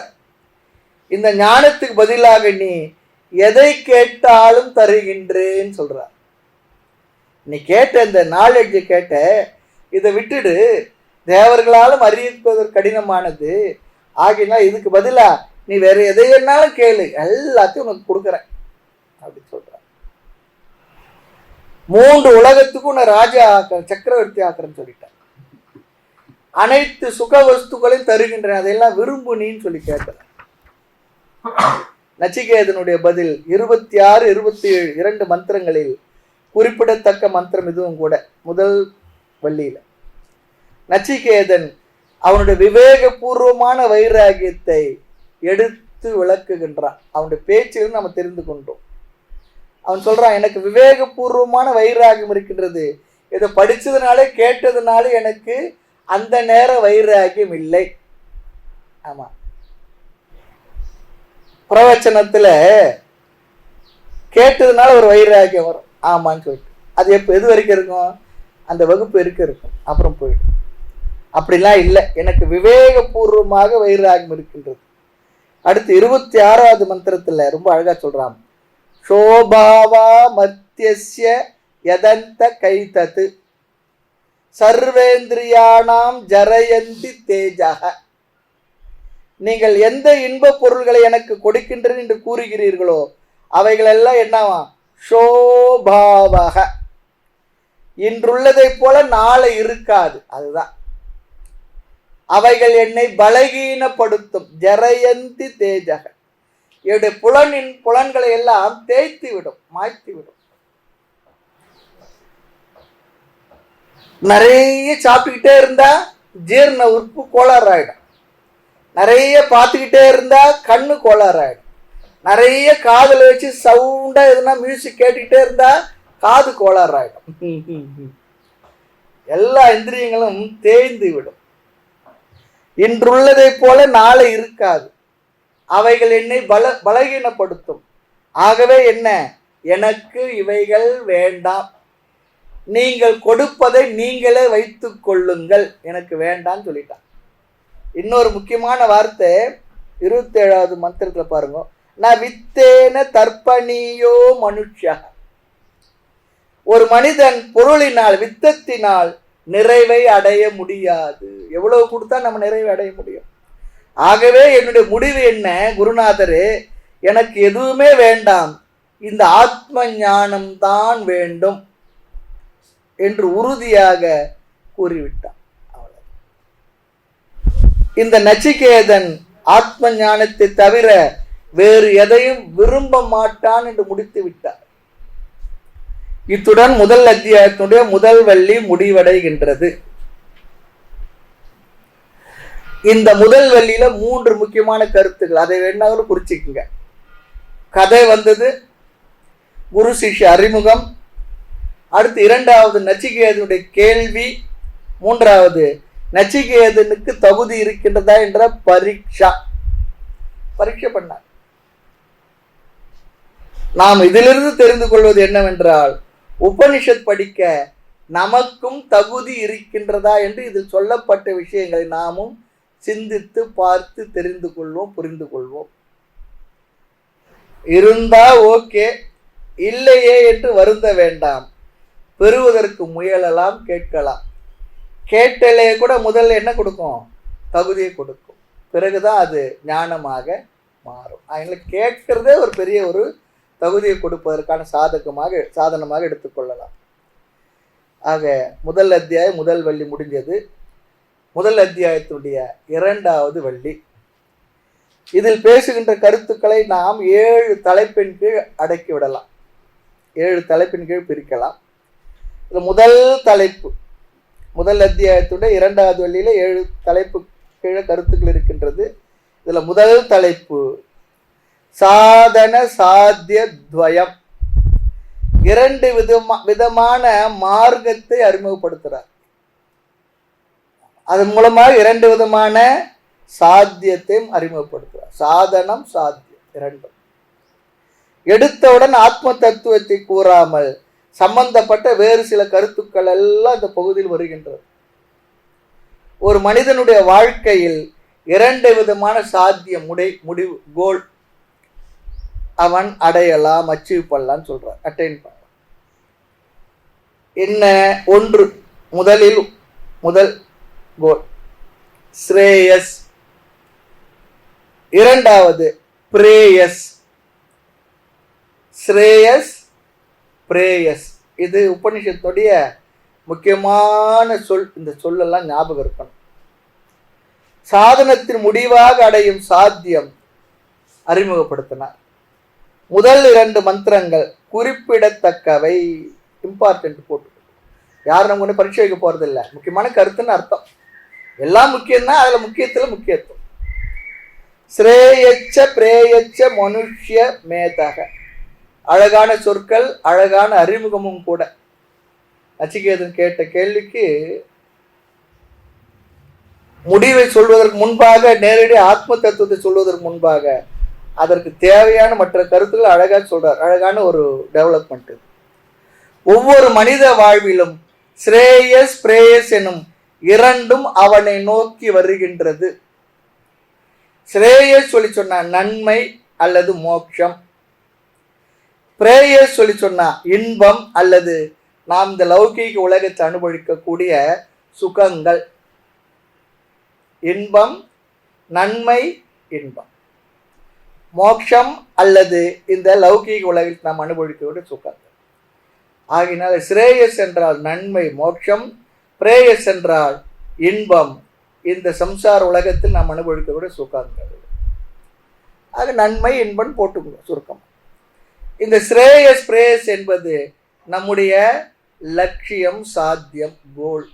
Speaker 1: இந்த ஞானத்துக்கு பதிலாக நீ எதை கேட்டாலும் தருகின்றேன்னு சொல்றார். நீ கேட்ட இந்த நாலேஜ் கேட்ட, இதை விட்டுடு, தேவர்களாலும் அறிவிப்பதற்கு கடினமானது ஆகினா இதுக்கு பதிலா நீ வேற எதை வேணாலும் கேளு, எல்லாத்தையும் உனக்கு கொடுக்குறேன் அப்படின்னு சொல்ற. 3 உலகத்துக்கும் நான் ராஜா ஆக்கிறேன், சக்கரவர்த்தி ஆக்கிறேன்னு சொல்லிட்டேன். அனைத்து சுக வஸ்துக்களையும் தருகின்றன, அதையெல்லாம் விரும்புனின்னு சொல்லி கேட்கிறேன். நச்சிகேதனுடைய பதில் 26, 27 2 மந்திரங்களில் குறிப்பிடத்தக்க மந்திரம் இதுவும் கூட. முதல் வள்ளியில நச்சிகேதன் அவனுடைய விவேகபூர்வமான வைராகியத்தை எடுத்து விளக்குகின்றான். அவனுடைய பேச்சில் நம்ம தெரிந்து கொண்டோம். அவன் சொல்றான், எனக்கு விவேகபூர்வமான வைராகியம் இருக்கின்றது, இதை படிச்சதுனாலே கேட்டதுனால எனக்கு அந்த நேர வைராகியம் இல்லை. ஆமா, பிரவச்சனத்துல கேட்டதுனால ஒரு வைராகியம் வரும், ஆமான்னு சொல்லிட்டு. அது எது வரைக்கும் இருக்கும்? அந்த வகுப்பு இருக்கும், அப்புறம் போயிடும். அப்படிலாம் இல்லை, எனக்கு விவேகபூர்வமாக வைராகியம் இருக்கின்றது. அடுத்து 26வது மந்திரத்துல ரொம்ப அழகா சொல்றான், சோபாவா மத்தியஸ்ய யதந்த கைதது சர்வேந்திரியானாம் ஜரயந்தி தேஜக. நீங்கள் எந்த இன்ப பொருள்களை எனக்கு கொடுக்கின்றன என்று கூறுகிறீர்களோ அவைகளெல்லாம் என்னவா? சோபாவக, இன்றுள்ளதை போல நாளை இருக்காது. அதுதான், அவைகள் என்னை பலகீனப்படுத்தும். ஜரயந்தி தேஜக, என்னுடைய புலன்களை எல்லாம் தேய்த்து விடும், மாய்த்து விடும். நிறைய சாப்பிட்டுக்கிட்டே இருந்தா ஜீரண உறுப்பு கோளாறு ஆயிடும். நிறைய பார்த்துக்கிட்டே இருந்தா கண்ணு கோளாறு ஆயிடும். நிறைய காதுல வச்சு சவுண்டா எதுனா மியூசிக் கேட்டுக்கிட்டே இருந்தா காது கோளாறு ஆயிடும். எல்லா இந்திரியங்களும் தேய்ந்து விடும். இன்றுள்ளதை போல நாளை இருக்காது. அவைகள் என்னை பலகீனப்படுத்தும். ஆகவே என்ன, எனக்கு இவைகள் வேண்டாம், நீங்கள் கொடுப்பதை நீங்களே வைத்துக் கொள்ளுங்கள், எனக்கு வேண்டான்னு சொல்லிட்டான். இன்னொரு முக்கியமான வார்த்தை 27வது மந்திரத்துல பாருங்க, நான் வித்தேன தர்ப்பணியோ மனுஷா. ஒரு மனிதன் பொருளினால், வித்தத்தினால் நிறைவை அடைய முடியாது. எவ்வளவு கொடுத்தா நம்ம நிறைவை அடைய முடியும்? ஆகவே என்னுடைய முடிவு என்ன, குருநாதரே, எனக்கு எதுவுமே வேண்டாம், இந்த ஆத்ம ஞானம் தான் வேண்டும் என்று உறுதியாக கூறிவிட்டான். இந்த நச்சிகேதன் ஆத்ம ஞானத்தை தவிர வேறு எதையும் விரும்ப மாட்டான் என்று முடித்து விட்டார். இத்துடன் முதல் அத்தியாயத்தினுடைய முதல் வள்ளி முடிவடைகின்றது. இந்த முதல் வள்ளியில 3 முக்கியமான கருத்துக்கள், அதை வேணாலும் குறிச்சுக்குங்க. கதை வந்தது, குரு சிஷ்ய அறிமுகம், அடுத்து 2வது நச்சிகேதனுடைய கேள்வி, 3வது நச்சிகேதனுக்கு தகுதி இருக்கின்றதா என்ற பரீட்சை பண்ணார். நாம் இதிலிருந்து தெரிந்து கொள்வது என்னவென்றால், உபனிஷத் படிக்க நமக்கும் தகுதி இருக்கின்றதா என்று இதில் சொல்லப்பட்ட விஷயங்களை நாமும் சிந்தித்து பார்த்து தெரிந்து கொள்வோம், புரிந்து கொள்வோம். இருந்தா ஓகே, இல்லையே என்று வருந்த வேண்டாம். பெறுவதற்கு முயலலாம், கேட்கலாம். கேட்டலே கூட முதல்ல என்ன கொடுக்கும்? தகுதியை கொடுக்கும். பிறகுதான் அது ஞானமாக மாறும். அதனால கேட்கிறதே ஒரு பெரிய ஒரு தகுதியை கொடுப்பதற்கான சாதனமாக எடுத்துக்கொள்ளலாம். ஆக முதல் அத்தியாயம் முதல் வள்ளி முடிஞ்சது. முதல் அத்தியாயத்தினுடைய 2வது வள்ளி. இதில் பேசுகின்ற கருத்துக்களை நாம் 7 தலைப்பின் கீழ் அடக்கி விடலாம். 7 தலைப்பின் கீழ் பிரிக்கலாம். இது முதல் தலைப்பு, முதல் அத்தியாயத்துடைய 2வது வள்ளியில 7 தலைப்பு கீழே கருத்துக்கள் இருக்கின்றது. இதுல முதல் தலைப்பு சாதன சாத்திய துவயம். 2 விதமான மார்க்கத்தை அறிமுகப்படுத்துறார். அதன் மூலமாக 2 விதமான சாத்தியத்தையும் அறிமுகப்படுத்துறார். சாதனம் சாத்தியம் 2. எடுத்தவுடன் ஆத்ம தத்துவத்தை கூறாமல் சம்பந்தப்பட்ட வேறு சில கருத்துக்கள் எல்லாம் இந்த பகுதியில் வருகின்றது. ஒரு மனிதனுடைய வாழ்க்கையில் 2 விதமான சாத்தியம், முடிவு, கோல் அவன் அடையலாம், அச்சீவ் பண்ணலான்னு சொல்றான், அட்டைன் பண்ணலாம். என்ன? ஒன்று, முதல் கோல் ஸ்ரேயஸ். 2வது பிரேயஸ். ஸ்ரேயஸ், பிரேயஸ். இது உபனிஷத்துடைய முக்கியமான சொல். இந்த சொல்லெல்லாம் ஞாபகம் இருக்கணும். சாதனத்தின் முடிவாக அடையும் சாத்தியம் அறிமுகப்படுத்தினார். முதல் 2 மந்திரங்கள் குறிப்பிடத்தக்கவை, இம்பார்ட்டன்ட் போட்டு. யாரும் நம்ம ஒன்று பரீட்சை வைக்க போறது இல்லை. முக்கியமான கருத்துன்னு அர்த்தம். எல்லாம் முக்கியம்தான், அதுல முக்கியத்துல முக்கியத்துவம். ஸ்ரேயச்ச பிரேயச்ச மனுஷ்ய மேதக. அழகான சொற்கள், அழகான அறிமுகமும் கூட. நச்சிகேதன் கேட்ட கேள்விக்கு முடிவை சொல்வதற்கு முன்பாக, நேரடி ஆத்ம தத்துவத்தை சொல்வதற்கு முன்பாக அதற்கு தேவையான மற்ற கருத்துக்கள் அழகா சொல்றார். அழகான ஒரு டெவலப்மெண்ட். ஒவ்வொரு மனித வாழ்விலும் ஸ்ரேயஸ் பிரேயஸ் எனும் 2ம் அவனை நோக்கி வருகின்றது. ஸ்ரேயஸ் சொல்லி சொன்னா நன்மை அல்லது மோட்சம். பிரேயஸ் சொல்லி சொன்னா இன்பம் அல்லது நாம் இந்த லௌகீக உலகத்தை அனுபவிக்கக்கூடிய சுகங்கள். இன்பம், நன்மை, இன்பம். மோட்சம் அல்லது இந்த லௌகீக உலகத்தில் நாம் அனுபவிக்கக்கூடிய சுகங்கள். ஆகினால் ஸ்ரேயஸ் என்றால் நன்மை, மோட்சம். பிரேயஸ் என்றால் இன்பம், இந்த சம்சார உலகத்தில் நாம் அனுபவிக்கக்கூடிய சுகங்கள். அது நன்மை, இன்பம் போட்டுக்கணும் சுருக்கம். இந்த ஸ்ரேயஸ் பிரேயஸ் என்பது நம்முடைய லட்சியம், சாத்தியம், கோல்.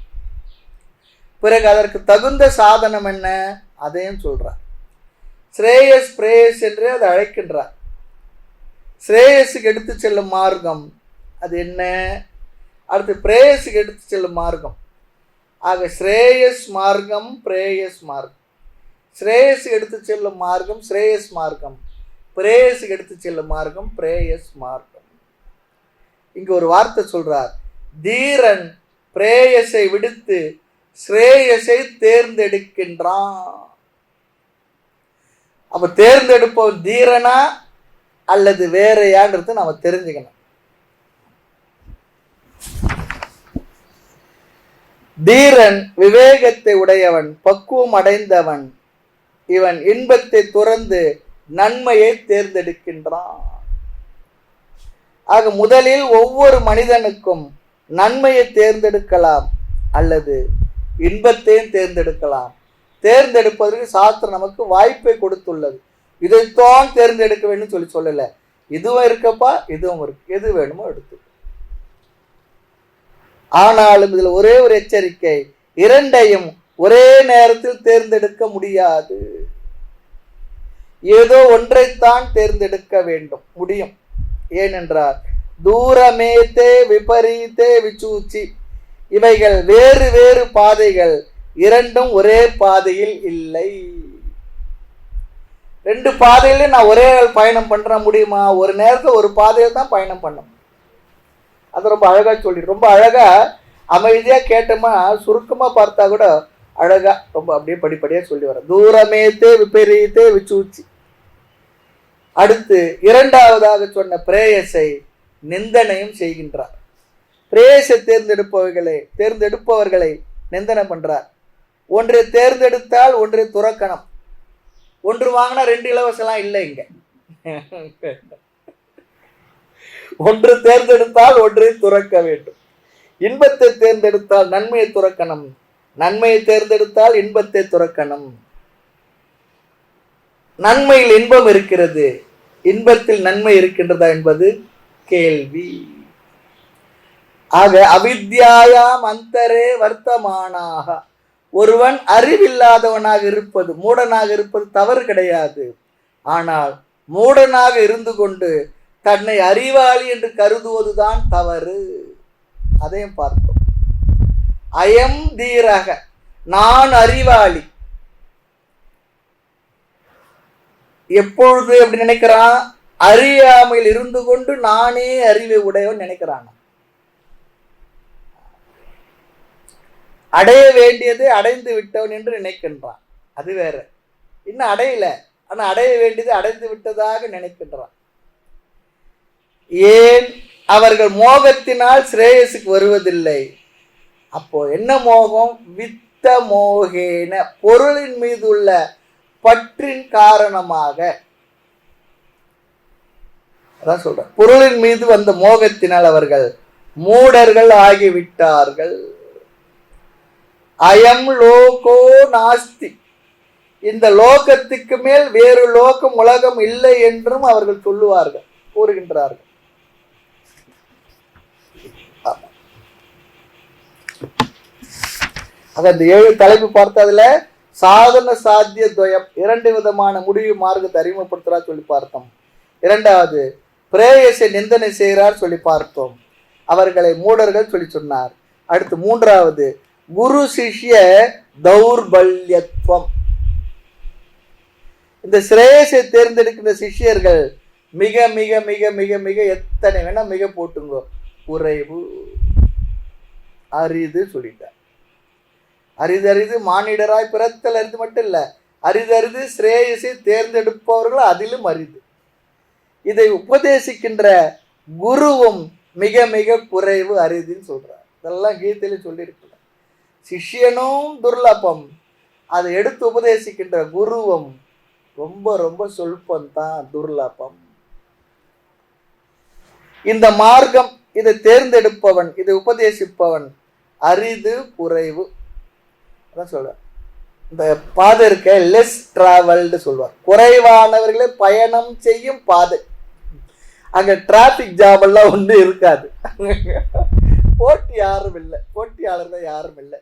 Speaker 1: பிறகு அதற்கு தகுந்த சாதனம் என்ன, அதையும் சொல்றார். ஸ்ரேயஸ் பிரேயஸ் என்று அதை அழைக்கின்றார். ஸ்ரேயஸுக்கு எடுத்து செல்லும் மார்க்கம் அது என்ன? அடுத்து பிரேயஸுக்கு எடுத்து செல்லும் மார்க்கம். ஆக ஸ்ரேயஸ் மார்க்கம், பிரேயஸ் மார்க்கம். ஸ்ரேயஸுக்கு எடுத்து செல்லும் மார்க்கம் ஸ்ரேயஸ் மார்க்கம், பிரேயஸுக்கு எடுத்து செல்லும் மார்க்கம் பிரேயஸ் மார்க்கம். இங்க ஒரு வார்த்தை சொல்றார், தீரன் பிரேயஸை விடுத்து ஸ்ரேயஸை தேர்ந்தெடுக்கின்றான். அப்ப தேர்ந்தெடுப்பவன் தீரனா அல்லது வேறையான்றது நாம தெரிஞ்சுக்கணும். தீரன் விவேகத்தை உடையவன், பக்குவம் அடைந்தவன். இவன் இன்பத்தை துறந்து நன்மையை தேர்ந்தெடுக்கின்றான். ஆக முதலில் ஒவ்வொரு மனிதனுக்கும் நன்மையை தேர்ந்தெடுக்கலாம் அல்லது இன்பத்தையும் தேர்ந்தெடுக்கலாம். தேர்ந்தெடுப்பதற்கு சாஸ்திரம் நமக்கு வாய்ப்பை கொடுத்துள்ளது. இதைத்தான் தேர்ந்தெடுக்க வேண்டும் சொல்லல. இதுவும் இருக்கப்பா, இதுவும் இருக்கு, எது வேணுமோ எடுத்து. ஆனாலும் இதுல ஒரே ஒரு எச்சரிக்கை, 2ஐயும் ஒரே நேரத்தில் தேர்ந்தெடுக்க முடியாது. ஏதோ ஒன்றைத்தான் தேர்ந்தெடுக்க வேண்டும் முடியும். ஏனென்றால் தூரமேத்தே விபரீத்தே விசூச்சி, இவைகள் வேறு வேறு பாதைகள், 2ம் ஒரே பாதையில் இல்லை. 2 பாதையில நான் ஒரே பயணம் பண்ற முடியுமா? ஒரு நேரத்தில் ஒரு பாதையில் தான் பயணம் பண்ண. அது ரொம்ப அழகா சொல்லி, ரொம்ப அழகா அமைதியா கேட்டோமா, சுருக்கமா பார்த்தா கூட அழகா ரொம்ப அப்படியே படிப்படியா சொல்லி வர. தூரமேத்தே விபரீத்தே விசூச்சி. அடுத்து 2வதாக சொன்ன பிரேயஸை நிந்தனையும் செய்கின்றார். பிரேயஸை தேர்ந்தெடுப்பவர்களை நிந்தனை பண்றார். ஒன்றை தேர்ந்தெடுத்தால் ஒன்றை துறக்கணும். ஒன்று வாங்கினா 2 இலவசம்லாம் இல்லை இங்க. ஒன்று தேர்ந்தெடுத்தால் ஒன்றை துறக்க வேண்டும். இன்பத்தை தேர்ந்தெடுத்தால் நன்மையை துறக்கணும். நன்மையை தேர்ந்தெடுத்தால் இன்பத்தை துறக்கணும். நன்மையில் இன்பம் இருக்கிறது, இன்பத்தில் நன்மை இருக்கின்றதா என்பது கேள்வி. ஆக அவித்யாயாம் அந்தரே வர்த்தமானாக, ஒருவன் அறிவில்லாதவனாக இருப்பது, மூடனாக இருப்பது தவறு கிடையாது. ஆனால் மூடனாக இருந்து கொண்டு தன்னை அறிவாளி என்று கருதுவதுதான் தவறு. அதையும் பார்த்தோம். அயம் தீரக, நான் அறிவாளி. எப்பொழுது அப்படி நினைக்கிறான்? அறியாமையில் இருந்து கொண்டு நானே அறிவை உடையவன் நினைக்கிறான். அடைய வேண்டியதை அடைந்து விட்டவன் என்று நினைக்கின்றான். அது வேற. இன்னும் அடையல, ஆனா அடைய வேண்டியதை அடைந்து விட்டதாக நினைக்கின்றான். ஏன்? அவர்கள் மோகத்தினால் ஸ்ரேயஸுக்கு வருவதில்லை. அப்போ என்ன மோகம்? வித்த மோகேன, பொருளின் மீது உள்ள பற்றின் காரணமாக. அதான் சொல்ற, பொருளின் மீது வந்த மோகத்தினால் அவர்கள் மூடர்கள் ஆகிவிட்டார்கள். அயம் லோகோ நாஸ்தி, இந்த லோகத்துக்கு மேல் வேறு லோகம் உலகம் இல்லை என்றும் அவர்கள் சொல்லுவார்கள், கூறுகின்றார்கள். அந்த 7 தலைப்பு பார்த்ததுல சாதன சாத்திய துவயம், 2 விதமான முடிவு மார்க்கத்தை அறிமுகப்படுத்துறார் சொல்லி பார்த்தோம். 2வது பிரேயசை நிந்தனை செய்கிறார் சொல்லி பார்த்தோம். அவர்களை மூடர்கள் சொல்லி சொன்னார். அடுத்து 3வது குரு சிஷ்ய தௌர்பல்யத்துவம். இந்த ஸ்ரேயஸை தேர்ந்தெடுக்கின்ற சிஷ்யர்கள் மிக மிக மிக மிக மிக எத்தனை வேணா மிக போட்டுங்கோ, குறைவு, அரிது சொல்லிட்டார். அரிது அரிது மானிடராய் பிறத்தல் அரிது மட்டும் இல்ல, அரிது அரிது ஸ்ரேயஸை தேர்ந்தெடுப்பவர்கள் அதிலும் அரிது. இதை உபதேசிக்கின்ற குருவும் மிக மிக குறைவு, அரிதுன்னு சொல்றார். இதெல்லாம் கீதையில சொல்லியிருக்கிறார். சிஷ்யனும் துர்லபம், அதை எடுத்து உபதேசிக்கின்ற குருவும் ரொம்ப ரொம்ப சொல்பந்தான், துர்லபம். இந்த மார்க்கம், இதை தேர்ந்தெடுப்பவன், இதை உபதேசிப்பவன் அரிது, குறைவு. அதான் சொல்ற. இந்த பாதை இருக்க லெஸ் டிராவல்டு சொல்வார், குறைவானவர்களே பயணம் செய்யும் பாதை. அங்க டிராபிக் ஜாம் எல்லாம் ஒன்று இருக்காது, போட்டி யாரும் இல்லை, போட்டியாளர்கள் யாரும் இல்லை.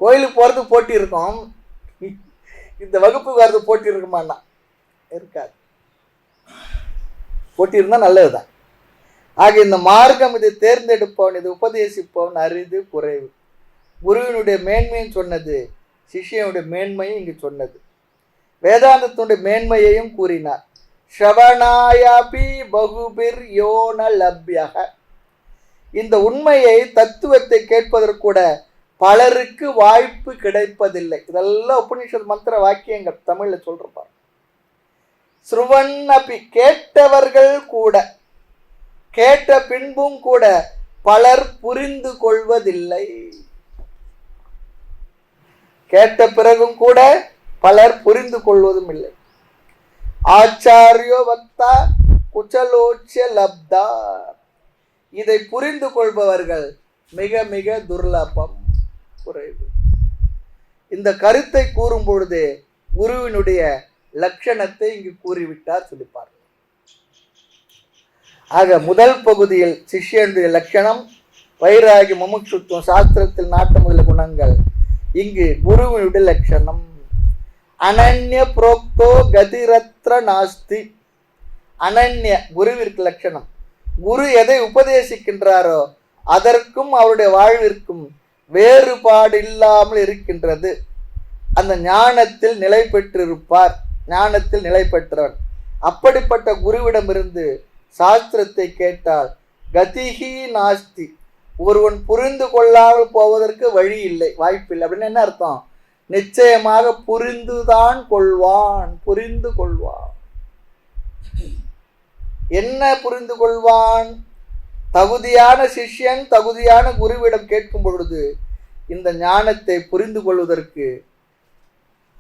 Speaker 1: கோயிலுக்கு போறது போட்டி இருக்கும், இந்த வகுப்புக்கு வர்றது போட்டி இருக்குமாண்ணா? இருக்காது. போட்டி இருந்தா நல்லதுதான். ஆக இந்த மார்க்கம், இதை தேர்ந்தெடுப்பவன், இதை உபதேசிப்பவன் அரிது, குறைவு. குருவினுடைய மேன்மையும் சொன்னது, சிஷ்யனுடைய மேன்மையும் இங்கு சொன்னது. வேதாந்தத்தினுடைய மேன்மையையும் கூறினார். ஸ்ரவணாயபி பகுபிர் யோன லப்யக, இந்த உண்மையை, தத்துவத்தை கேட்பதற்கு கூட பலருக்கு வாய்ப்பு கிடைப்பதில்லை. இதெல்லாம் உபநிஷத் மந்திர வாக்கியங்கள், தமிழ்ல சொல்றார். ஸ்ருவன் அபி, கேட்டவர்கள் கூட, கேட்ட பின்பும் கூட பலர் புரிந்து கொள்வதில்லை. கேட்ட பிறகும் கூட பலர் புரிந்து கொள்வதும் இல்லை. ஆச்சாரியோ வக்தா குச்சலோச்ச லப்தா, இதை புரிந்து கொள்பவர்கள் மிக மிக துர்லபம், குறைவு. இந்த கருத்தை கூறும் பொழுது குருவினுடைய லட்சணத்தை இங்கு கூறிவிட்டார் சொல்லிப்பார். ஆக முதல் பகுதியில் சிஷ்யனுடைய லட்சணம், வைராகி, முமுட்சுத்துவம், சாஸ்திரத்தில் நாட்டம் உள்ள குணங்கள். இங்கு குருவினுடைய லட்சணம் அனன்ய புரோக்தோ கதிரத்ர நாஸ்தி. அனன்ய, குருவிற்கு லட்சணம். குரு எதை உபதேசிக்கின்றாரோ அதற்கும் அவருடைய வாழ்விற்கும் வேறுபாடு இல்லாமல் இருக்கின்றது. அந்த ஞானத்தில் நிலை பெற்றிருப்பார், ஞானத்தில் நிலை பெற்றவன். அப்படிப்பட்ட குருவிடமிருந்து சாஸ்திரத்தை கேட்டால் கதிஹி நாஸ்தி, ஒருவன் புரிந்து கொள்ளாமல் போவதற்கு வழி இல்லை, வாய்ப்பில்லை. அப்படின்னு என்ன அர்த்தம்? நிச்சயமாக புரிந்துதான் கொள்வான், புரிந்து கொள்வான். என்ன புரிந்து கொள்வான்? தகுதியான சிஷ்யன் தகுதியான குருவிடம் கேட்கும் பொழுது இந்த ஞானத்தை புரிந்து கொள்வதற்கு,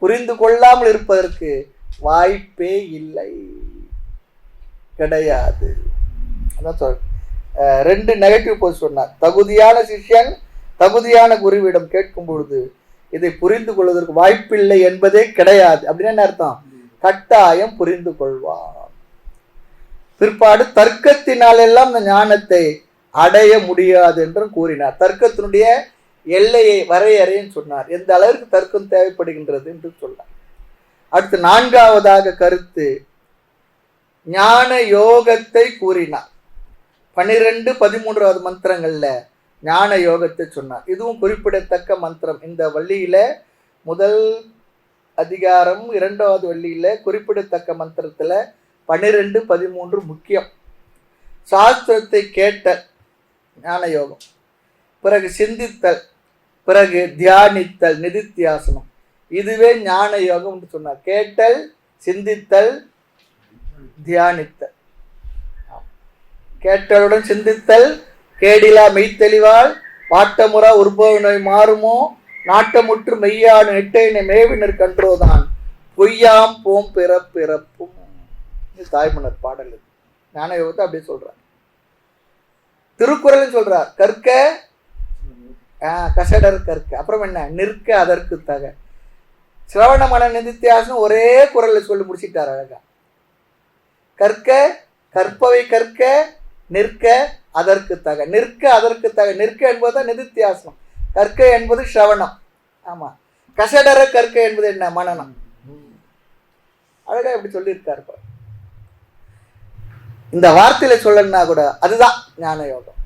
Speaker 1: புரிந்து கொள்ளாமல் இருப்பதற்கு வாய்ப்பே இல்லை, கிடையாது. அதான் சொல் 2 நெகட்டிவ் போய் சொன்னார். தகுதியான சிஷ்யன் தகுதியான குருவிடம் கேட்கும் பொழுது இதை புரிந்து கொள்வதற்கு வாய்ப்பில்லை என்பதே கிடையாது. அப்படின்னு என்ன அர்த்தம்? கட்டாயம் புரிந்து கொள்வார். பிற்பாடு தர்க்கத்தினாலெல்லாம் இந்த ஞானத்தை அடைய முடியாது என்றும் கூறினார். தர்க்கத்தினுடைய எல்லையை வரையறைன்னு சொன்னார். எந்த அளவிற்கு தர்க்கம் தேவைப்படுகின்றது என்று சொன்னார். அடுத்து நான்காவதாக கருத்து ஞான யோகத்தை கூறினார். 12, 13வது மந்திரங்கள்ல ஞான யோகத்தை சொன்னார். இதுவும் குறிப்பிடத்தக்க மந்திரம். இந்த வள்ளியில முதல் அதிகாரம் 2வது வள்ளியில குறிப்பிடத்தக்க மந்திரத்துல 12, 13 முக்கியம். சாஸ்திரத்தை கேட்டல் ஞான யோகம், பிறகு சிந்தித்தல், பிறகு தியானித்தல் நிதித்தியாசனம். இதுவே ஞான யோகம் என்று சொன்னார். கேட்டல், சிந்தித்தல், தியானித்தல். கேட்டலுடன் சிந்தித்தல் கேடிலா மெய்த்தெளிவால் பாட்டமுறா உற்பவ நோய் மாறுமோ நாட்டமுற்று மெய்யான நெட்டையினை மேவினர் கன்றோதான் பொய்யாம் போம் பிறப்பிறப்பும். தாய்மன்னர் பாடல். ஞான யோகத்தை அப்படியே சொல்றார். திருக்குறள் சொல்றார் கற்க கசடர் கற்க, அப்புறம் என்ன நிற்க அதற்கு தக. சிரவண மன நிதித்தியாசனம் ஒரே குரல்ல சொல்லி முடிச்சிட்டார் அழகா. கற்க கற்பவை கற்க நிற்க அதற்கு தக. நிற்க அதற்கு தக. நிற்க என்பதுதான் நிதித்தியாசனம், கற்க என்பது சிரவணம். ஆமா, கசடர கற்க என்பது என்ன? மனனம். அழகா எப்படி சொல்லியிருக்காரு. இந்த வார்த்தையில சொல்லணும்னா கூட அதுதான் ஞான யோகம்.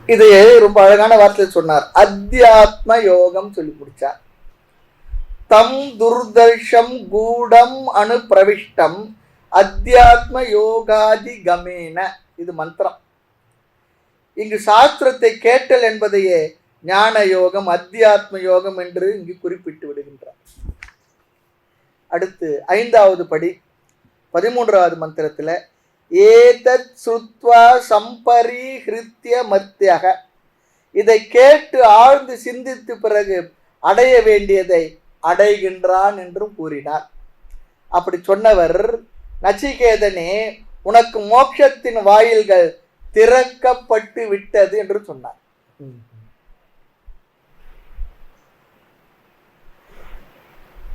Speaker 1: இது ரொம்ப அழகான வார்த்தையில் சொன்னார். அத்தியாத்ம யோகம் சொல்லி முடிச்சார். தம் துர்தர்ஷம் கூடம் அணு பிரவிஷ்டம் அத்தியாத்ம யோகாதி கமேன. இது மந்திரம். இங்கு சாஸ்திரத்தை கேட்டல் என்பதையே ஞான யோகம், அத்தியாத்ம யோகம் என்று இங்கு குறிப்பிட்டு விடுகின்றார். அடுத்து 5வது படி 13வது மந்திரத்தில் ஏதத் ஸ்ருத்வா சம்பரிஹ்ருத்ய மத்யக. இதை கேட்டு ஆழ்ந்து சிந்தித்து பிறகு அடைய வேண்டியதை அடைகின்றான் என்றும் கூறினார். அப்படி சொன்னவர் நச்சிகேதனே உனக்கு மோட்சத்தின் வாயில்கள் திறக்கப்பட்டு விட்டது என்று சொன்னார்.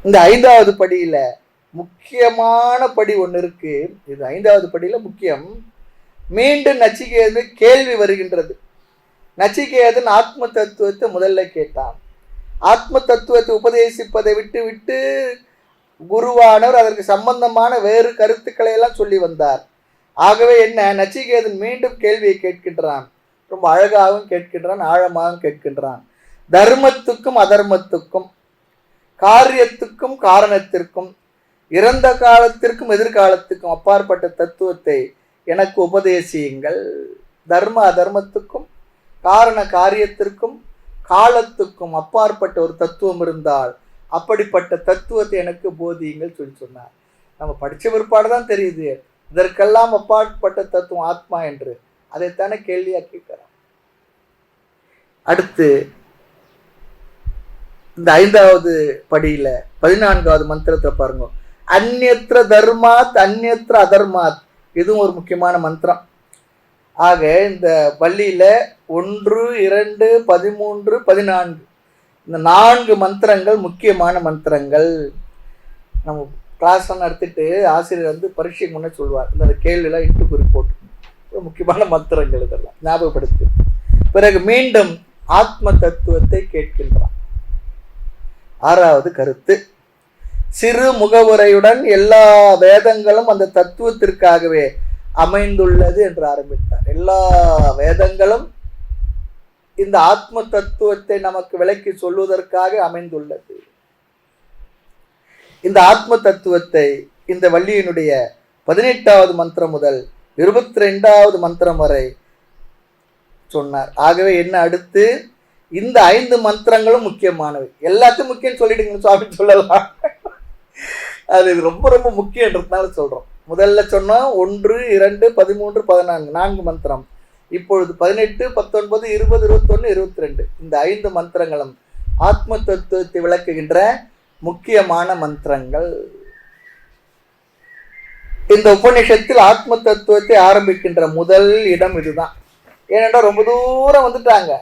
Speaker 1: இந்த 5வது படியில முக்கியமான படி ஒன்று இருக்கு. இது 5வது படியில முக்கியம். மீண்டும் நச்சிகேதன் கேள்வி வருகின்றது. நச்சிகேதன் ஆத்ம தத்துவத்தை முதல்ல கேட்டான். ஆத்ம தத்துவத்தை உபதேசிப்பதை விட்டு விட்டு குருவானவர் அதற்கு சம்பந்தமான வேறு கருத்துக்களை எல்லாம் சொல்லி வந்தார். ஆகவே என்ன, நச்சிகேதன் மீண்டும் கேள்வியை கேட்கின்றான். ரொம்ப அழகாகவும் கேட்கின்றான், ஆழமாகவும் கேட்கின்றான். தர்மத்துக்கும் அதர்மத்துக்கும், காரியத்துக்கும் காரணத்திற்கும், இறந்த காலத்திற்கும் எதிர்காலத்துக்கும் அப்பாற்பட்ட தத்துவத்தை எனக்கு உபதேசியுங்கள். தர்ம அதர்மத்துக்கும் காரண காரியத்திற்கும் காலத்துக்கும் அப்பாற்பட்ட ஒரு தத்துவம் இருந்தால் அப்படிப்பட்ட தத்துவத்தை எனக்கு போதியுங்கள் சொல்லி சொன்னார். நம்ம படித்த பிற்பாடு தான் தெரியுது இதற்கெல்லாம் அப்பாற்பட்ட தத்துவம் ஆத்மா என்று. அதைத்தானே கேள்வியா கேட்கிறோம். அடுத்து இந்த 5வது படியில 14வது மந்திரத்தை பாருங்க. அந்நியத்ர தர்மாத் அந்நியத்ர அதர்மாத். இதுவும் ஒரு முக்கியமான மந்திரம். ஆக இந்த பள்ளியில 1, 2, 13, 14 இந்த 4 மந்திரங்கள் முக்கியமான மந்திரங்கள். நம்ம கிளாஸ் நடத்திட்டு ஆசிரியர் வந்து பரீட்சைக்கு முன்னே சொல்வார், இந்த கேள்வியெல்லாம் இட்டு குறிப்போட்டு முக்கியமான மந்திரங்கள் இதெல்லாம் ஞாபகப்படுத்து. பிறகு மீண்டும் ஆத்ம தத்துவத்தை கேட்கின்றான். 6வது கருத்து சிறு முகவுரையுடன் எல்லா வேதங்களும் அந்த தத்துவத்திற்காகவே அமைந்துள்ளது என்று ஆரம்பித்தார். எல்லா வேதங்களும் இந்த ஆத்ம தத்துவத்தை நமக்கு விளக்கி சொல்வதற்காக அமைந்துள்ளது. இந்த ஆத்ம தத்துவத்தை இந்த வள்ளியினுடைய 18வது மந்திரம் முதல் 22வது மந்திரம் வரை சொன்னார். ஆகவே என்ன அடுத்து இந்த 5 மந்திரங்களும் முக்கியமானவை. எல்லாத்தையும் முக்கியம் சொல்லிடுங்க சுவாமி சொல்லலாம். அது ரொம்ப ரொம்ப முக்கியன்றதுனால சொல்றோம். முதல்ல சொன்னா 1, 2, 13, 14 4 மந்திரம். இப்பொழுது 18, 19, 20, 21, 22 இந்த 5 மந்திரங்களும் ஆத்ம தத்துவத்தை விளக்குகின்ற முக்கியமான மந்திரங்கள். இந்த உபநிஷத்தில் ஆத்ம தத்துவத்தை ஆரம்பிக்கின்ற முதல் இடம் இதுதான். ஏனென்றால் ரொம்ப தூரம் வந்துட்டாங்க.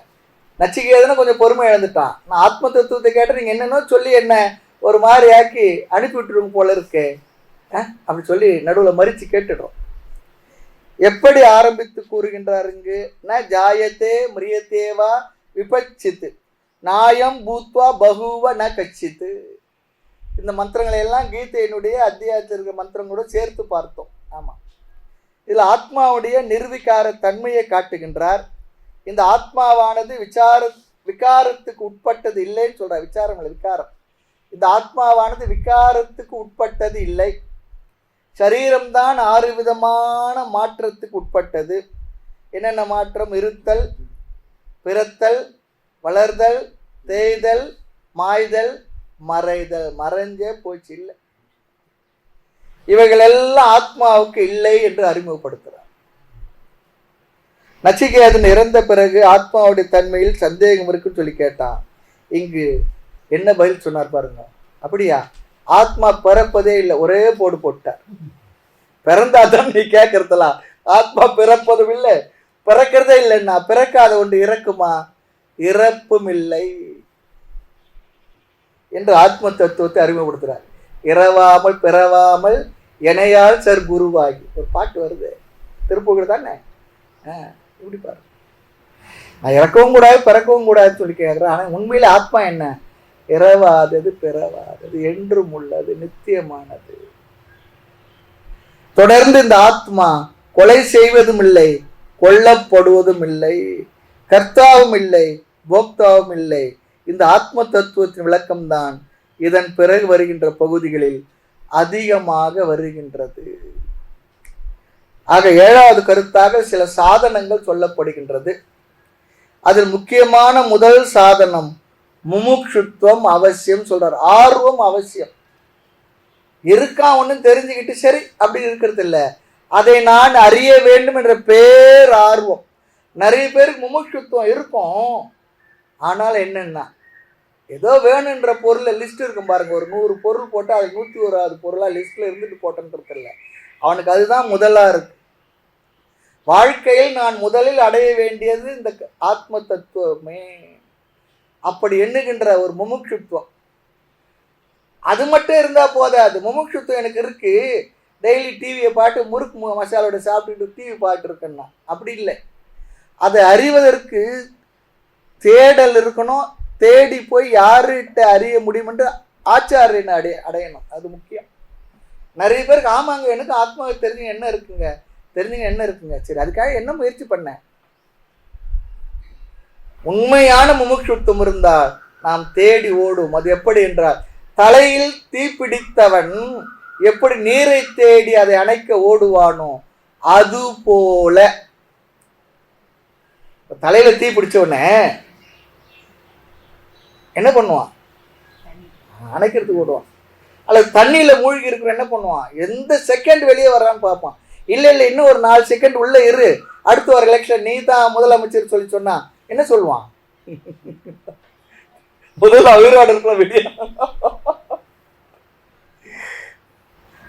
Speaker 1: நச்சிகேதனை கொஞ்சம் பொறுமை இழந்துட்டான். நான் ஆத்ம தத்துவத்தை கேட்ட நீங்க என்னன்னோ சொல்லி என்ன ஒரு மாதிரி ஆக்கி அனுப்பி விட்டுருங்க போல இருக்கே அப்படி சொல்லி நடுவில் மறிச்சு கேட்டுடுறோம். எப்படி ஆரம்பித்து கூறுகின்றாருங்க? ந ஜாயத்தே மிரியத்தேவா விபச்சித்து நாயம் பூத்வா பகுவ ந கச்சித்து. இந்த மந்திரங்களை எல்லாம் கீதையினுடைய அத்தியாயத்தில் இருக்கிற மந்திரங்களோட சேர்த்து பார்த்தோம். ஆமாம், இதில் ஆத்மாவுடைய நிர்விகார தன்மையை காட்டுகின்றார். இந்த ஆத்மாவானது விகாரத்துக்கு உட்பட்டது இல்லைன்னு சொல்றார். விசாரங்கள் விகாரம். இந்த ஆத்மாவானது விகாரத்துக்கு உட்பட்டது இல்லை. சரீரம்தான் 6 விதமான மாற்றத்துக்கு உட்பட்டது. என்னென்ன மாற்றம்? இருத்தல், பிறத்தல், வளர்தல், தேய்தல், மாய்தல், மறைதல். மறைஞ்சே போச்சு, இல்லை. இவைகள் எல்லாம் ஆத்மாவுக்கு இல்லை என்று அறிமுகப்படுத்துறார். நச்சிகேதன் இறந்த பிறகு ஆத்மாவுடைய தன்மையில் சந்தேகம் இருக்குன்னு சொல்லி கேட்டான். இங்கு என்ன பதில் சொன்னார் பாருங்க. அப்படியா? ஆத்மா பிறப்பதே இல்லை, ஒரே போடு போட்டார். பிறந்தாதான் நீ கேட்கறதெல்லாம். ஆத்மா பிறப்பதும் இல்லை, பிறக்கிறதே இல்லைன்னா பிறக்காத ஒன்று இறக்குமா? இறப்பும் இல்லை என்று ஆத்ம தத்துவத்தை அறிமுகப்படுத்துறார். இரவாமல் பிறவாமல் எனையால் சர் குருவாகி ஒரு பாட்டு வருது, திருப்புகழ் தானே. இப்படி பாரு, நான் இறக்கவும் கூடாது பிறக்கவும் கூடாதுன்னு சொல்லி கேட்கிறேன். ஆனால் உண்மையில ஆத்மா என்ன? இரவாதது பிறவாதது, என்றும் உள்ளது, நித்தியமானது. தொடர்ந்து இந்த ஆத்மா கொலை செய்வதும் இல்லை, கொல்லப்படுவதும் இல்லை, கர்த்தாவும் இல்லை, போக்தாவும் இல்லை. இந்த ஆத்ம தத்துவத்தின் விளக்கம்தான் இதன் பிறகு வருகின்ற பகுதிகளில் அதிகமாக வருகின்றது. ஆக 7வது கருத்தாக சில சாதனங்கள் சொல்லப்படுகின்றது. அதில் முக்கியமான முதல் சாதனம் முமுட்சுத்துவம் அவசியம் சொல்றார். ஆர்வம் அவசியம். இருக்கான் ஒன்றும் தெரிஞ்சுக்கிட்டு சரி அப்படி இருக்கிறது இல்லை, அதை நான் அறிய வேண்டும் என்ற பேர் ஆர்வம். நிறைய பேருக்கு முமுட்சுத்துவம் இருக்கும். ஆனால் என்னன்னா ஏதோ வேணுன்ற பொருளை லிஸ்ட் இருக்கும் பாருங்க. ஒரு 100 பொருள் போட்டால் அது 101வது பொருளா லிஸ்ட்ல இருந்துட்டு போட்டேன்றது இல்லை. அவனுக்கு அதுதான் முதலா இருக்கு. வாழ்க்கையில் நான் முதலில் அடைய வேண்டியது இந்த ஆத்ம தத்துவமே. அப்படி எண்ணுகின்ற ஒரு முமுட்சுத்துவம், அது மட்டும் இருந்தா போதாது. முமுட்சுத்துவம் எனக்கு இருக்கு, டெய்லி டிவியை பாட்டு முறுக்கு மசாலோட சாப்பிட்டுட்டு டிவி பாட்டு இருக்குன்னா அப்படி இல்லை. அதை அறிவதற்கு தேடல் இருக்கணும். தேடி போய் யார்கிட்ட அறிய முடியும் என்று ஆச்சாரியனை அடையணும். அது முக்கியம். நிறைய பேருக்கு ஆமாங்க எனக்கு ஆத்மாவை தெரிஞ்சுங்க என்ன இருக்குங்க, தெரிஞ்சுங்க என்ன இருக்குங்க, சரி அதுக்காக என்ன முயற்சி பண்ண? உண்மையான முமுட்சுத்துவம் இருந்தால் நாம் தேடி ஓடும். அது எப்படி என்றால், தலையில் தீப்பிடித்தவன் எப்படி நீரை தேடி அதை அணைக்க ஓடுவானோ அது போல. தலையில தீ பிடிச்ச உடனே என்ன பண்ணுவான்? அணைக்கிறதுக்கு ஓடுவான். அல்லது தண்ணியில மூழ்கி இருக்கிற என்ன பண்ணுவான்? எந்த செகண்ட் வெளியே வர்றான்னு பார்ப்பான். இல்லை இல்லை இன்னும் ஒரு 4 செகண்ட் உள்ள இரு, அடுத்து ஒரு எலெக்ஷன் நீ தான் முதலமைச்சர் சொல்லி சொன்னா என்ன சொல்லுவான்? முதல்ல உயிரோடு இருக்கலாம் வெளியே.